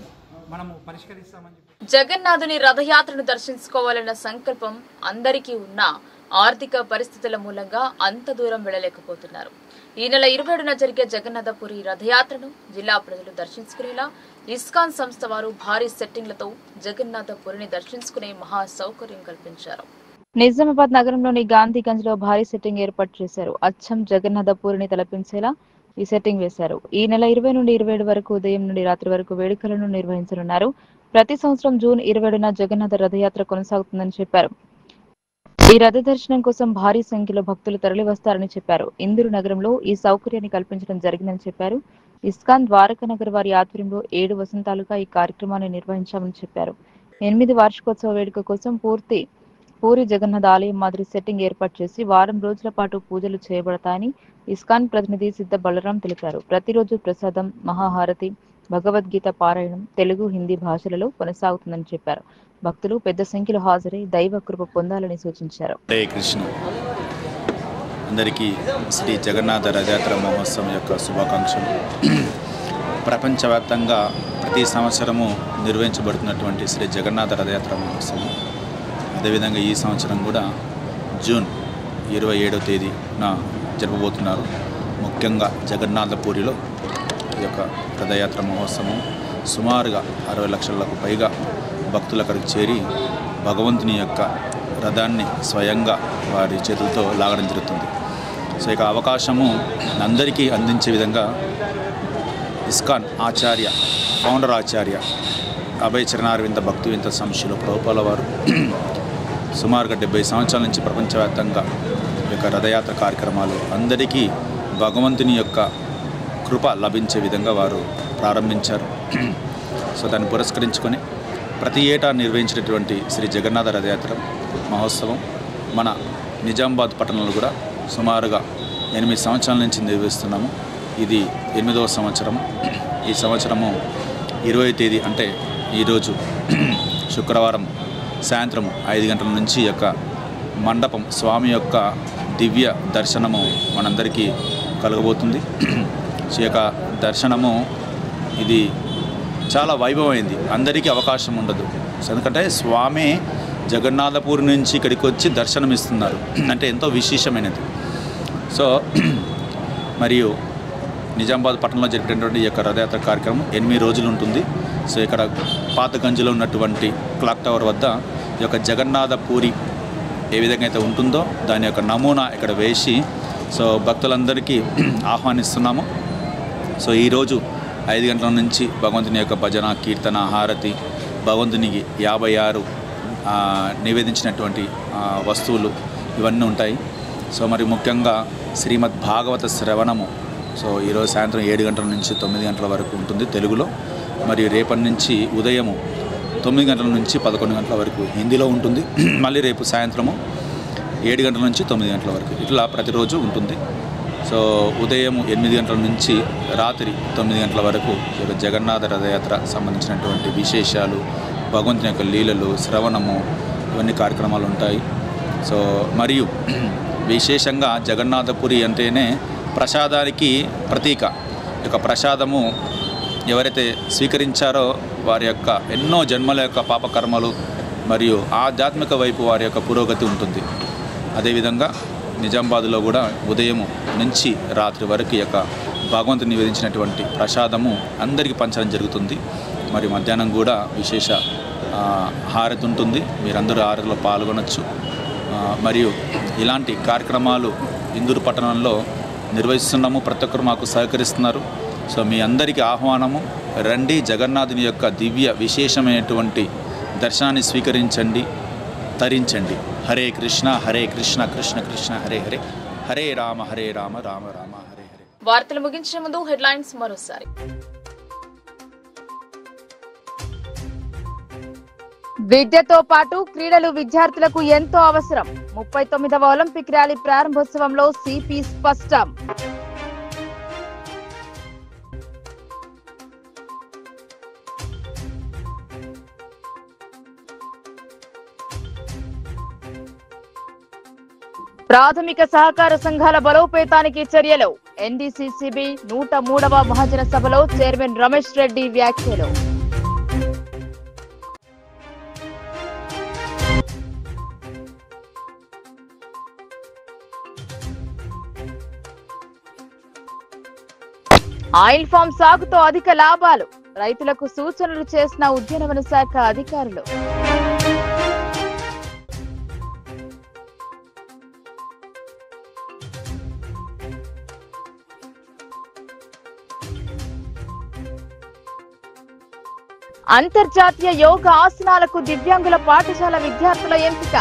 మనము పరిష్కరిస్తామని చెప్పి
జగన్నాథుని రథయాత్రను దర్శించుకోవాలన్న సంకల్పం అందరికీ ఉన్నా ఆర్థిక పరిస్థితుల మూలంగా అంత దూరం వెళ్లలేకపోతున్నారు. ఈ నెల 27న జరిగే జగన్నాథపురి రథయాత్రను జిల్లా ప్రజలు దర్శించుకునేలా ఇస్కాన్ సంస్థ వారు భారీ సెట్టింగ్లతో జగన్నాథపురిని దర్శించుకునే మహా సౌకర్యం కల్పించారు. నిజామాబాద్ నగరంలోని గాంధీగంజ్ లో భారీ సెట్టింగ్ ఏర్పాటు చేశారు. అచ్చం జగన్నాథపురిని తలపించేలా ఈ సెట్టింగ్ వేశారు. ఈ నెల 20 నుండి 27 వరకు ఉదయం నుండి రాత్రి వరకు వేడుకలను నిర్వహించనున్నారు. ప్రతి సంవత్సరం జూన్ 27న జగన్నాథ రథయాత్ర కొనసాగుతుందని చెప్పారు. ఈ రథ దర్శనం కోసం భారీ సంఖ్యలో భక్తులు తరలివస్తారని చెప్పారు. ఇందూరు నగరంలో ఈ సౌకర్యాన్ని కల్పించడం జరిగిందని చెప్పారు. ఇస్కాన్ ద్వారకా నగర్ వారి ఆధ్వర్యంలో 7 వసంతాలుగా ఈ కార్యక్రమాన్ని నిర్వహించామని చెప్పారు. 8 వార్షికోత్సవ వేడుక కోసం పూరి జగన్నాథ్ ఆలయం మాదిరి సెట్టింగ్ ఏర్పాటు చేసి వారం రోజుల పాటు పూజలు చేయబడతాయని ఇస్కాన్ ప్రతినిధి సిద్ధ బలరాం తెలిపారు. ప్రతిరోజు ప్రసాదం, మహాహారతి, భగవద్గీత పారాయణం తెలుగు, హిందీ భాషలలో కొనసాగుతుందని చెప్పారు. భక్తులు పెద్ద సంఖ్యలో హాజరై దైవ కృప పొందాలని సూచించారు.
హరే కృష్ణ. అందరికీ శ్రీ జగన్నాథ రథయాత్ర మహోత్సవం యొక్క శుభాకాంక్షలు. ప్రపంచవ్యాప్తంగా ప్రతి సంవత్సరము నిర్వహించబడుతున్నటువంటి శ్రీ జగన్నాథ రథయాత్ర మహోత్సవం అదేవిధంగా ఈ సంవత్సరం కూడా జూన్ 27వ తేదీన జరపబోతున్నారు. ముఖ్యంగా జగన్నాథపురిలో ఈ యొక్క రథయాత్ర మహోత్సవం సుమారుగా 60 లక్షలకు పైగా భక్తులు అక్కడికి చేరి భగవంతుని యొక్క రథాన్ని స్వయంగా వారి చేతులతో లాగడం జరుగుతుంది. సో ఇక అవకాశము అందరికీ అందించే విధంగా ఇస్కాన్ ఆచార్య, ఫౌండర్ ఆచార్య అభయ చరణారవింద భక్తివింత సంస్థలో ప్రభుపాల వారు సుమారుగా 70 సంవత్సరాల నుంచి ప్రపంచవ్యాప్తంగా ఈ యొక్క రథయాత్ర కార్యక్రమాలు అందరికీ భగవంతుని యొక్క కృప లభించే విధంగా వారు ప్రారంభించారు. సో దాన్ని పురస్కరించుకొని ప్రతి ఏటా నిర్వహించినటువంటి శ్రీ జగన్నాథ రథయాత్ర మహోత్సవం మన నిజామాబాద్ పట్టణంలో కూడా సుమారుగా 8 సంవత్సరాల నుంచి నిర్వహిస్తున్నాము. ఇది 8వ సంవత్సరం. ఈ సంవత్సరము 20వ తేదీ అంటే ఈరోజు శుక్రవారం సాయంత్రం 5 గంటల నుంచి ఈ యొక్క మండపం స్వామి యొక్క దివ్య దర్శనము మనందరికీ కలగబోతుంది. ఈ యొక్క దర్శనము ఇది చాలా వైభవమైంది. అందరికీ అవకాశం ఉండదు. ఎందుకంటే స్వామి జగన్నాథపూర్ నుంచి ఇక్కడికి వచ్చి దర్శనం ఇస్తున్నారు అంటే ఎంతో విశేషమైనది. సో మరియు నిజామాబాద్ పట్టణంలో జరిపేటువంటి ఈ యొక్క రథయాత్ర కార్యక్రమం 8 రోజులు ఉంటుంది. సో ఇక్కడ పాతగంజ్లో ఉన్నటువంటి క్లాక్ టవర్ వద్ద ఈ యొక్క జగన్నాథపూరి ఏ విధంగా అయితే ఉంటుందో దాని యొక్క నమూనా ఇక్కడ వేసి సో భక్తులందరికీ ఆహ్వానిస్తున్నాము. సో ఈరోజు 5 గంటల నుంచి భగవంతుని యొక్క భజన, కీర్తన, హారతి, భగవంతునికి 56 నివేదించినటువంటి వస్తువులు ఇవన్నీ ఉంటాయి. సో మరి ముఖ్యంగా శ్రీమద్ భాగవత శ్రవణము సో ఈరోజు సాయంత్రం 7 గంటల నుంచి 9 గంటల వరకు ఉంటుంది తెలుగులో. మరియు రేపటి నుంచి ఉదయము 9 గంటల నుంచి 11 గంటల వరకు హిందీలో ఉంటుంది. మళ్ళీ రేపు సాయంత్రము 7 గంటల నుంచి 9 గంటల వరకు ఇట్లా ప్రతిరోజు ఉంటుంది. సో ఉదయం 8 గంటల నుంచి రాత్రి 9 గంటల వరకు జగన్నాథ రథయాత్ర సంబంధించినటువంటి విశేషాలు, భగవంతుని యొక్క లీలలు, శ్రవణము ఇవన్నీ కార్యక్రమాలు ఉంటాయి. సో మరియు విశేషంగా జగన్నాథపురి అంటేనే ప్రసాదానికి ప్రతీక. ఈ యొక్క ప్రసాదము ఎవరైతే స్వీకరించారో వారి యొక్క ఎన్నో జన్మల యొక్క పాపకర్మలు మరియు ఆధ్యాత్మిక వైపు వారి యొక్క పురోగతి ఉంటుంది. అదేవిధంగా నిజామాబాద్లో కూడా ఉదయం నుంచి రాత్రి వరకు యొక్క భగవంతుని నివేదించినటువంటి ప్రసాదము అందరికీ పంచడం జరుగుతుంది. మరి మధ్యాహ్నం కూడా విశేష హారతి ఉంటుంది. మీరందరూ హారతిలో పాల్గొనవచ్చు. మరియు ఇలాంటి కార్యక్రమాలు ఇందూరు పట్టణంలో నిర్వహిస్తున్నాము. ప్రతి ఒక్కరు మాకు సహకరిస్తున్నారు. సో మీ అందరికీ ఆహ్వానము, రండి, జగన్నాథుని యొక్క దివ్య విశేషమైనటువంటి దర్శనాన్ని స్వీకరించండి, తరించండి. హరే కృష్ణ కృష్ణ కృష్ణ హరే హరే, హరే రామ రామ రామ హరే హరే.
వార్తలు ముగించే ముందు హెడ్లైన్స్ మరోసారి. విద్యతో పాటు క్రీడలు విద్యార్థులకు ఎంతో అవసరం. 39వ ఒలింపిక్ ర్యాలీ ప్రారంభోత్సవంలో సిపి స్పష్టం. ప్రాథమిక సహకార సంఘాల బలోపేతానికి చర్యలు ఎన్డీసీసీబీ 103వ మహాజన సభలో చైర్మన్ రమేష్ రెడ్డి వ్యాఖ్యలు. ఆయిల్ ఫామ్ సాగుతో అధిక లాభాలు రైతులకు సూచనలు చేసిన ఉద్యానవన శాఖ అధికారులు. అంతర్జాతీయ యోగా ఆసనాలకు దివ్యాంగుల పాఠశాల విద్యార్థుల ఎంపిక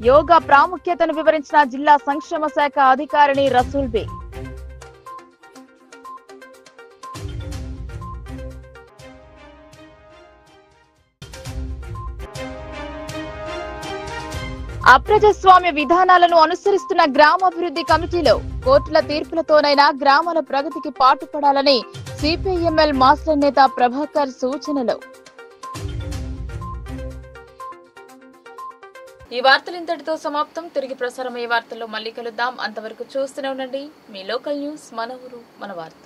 యోగా ప్రాముఖ్యతను వివరించిన జిల్లా సంక్షేమ శాఖ అధికారిని రసూల్ బే. అప్రజాస్వామ్య విధానాలను అనుసరిస్తున్న గ్రామాభివృద్ధి కమిటీలో కోర్టుల తీర్పులతోనైనా గ్రామాల ప్రగతికి పాటుపడాలని సిపిఐఎంఎల్ మాస్టర్ నేత ప్రభాకర్ సూచనలు. ఈ వార్తలు ఇంతటితో సమాప్తం. తిరిగి ప్రసారమయ్యే వార్తల్లో మళ్ళీ కలుద్దాం. అంతవరకు చూస్తూనే ఉండండి మీ లోకల్ న్యూస్, మన ఊరు మన వార్త.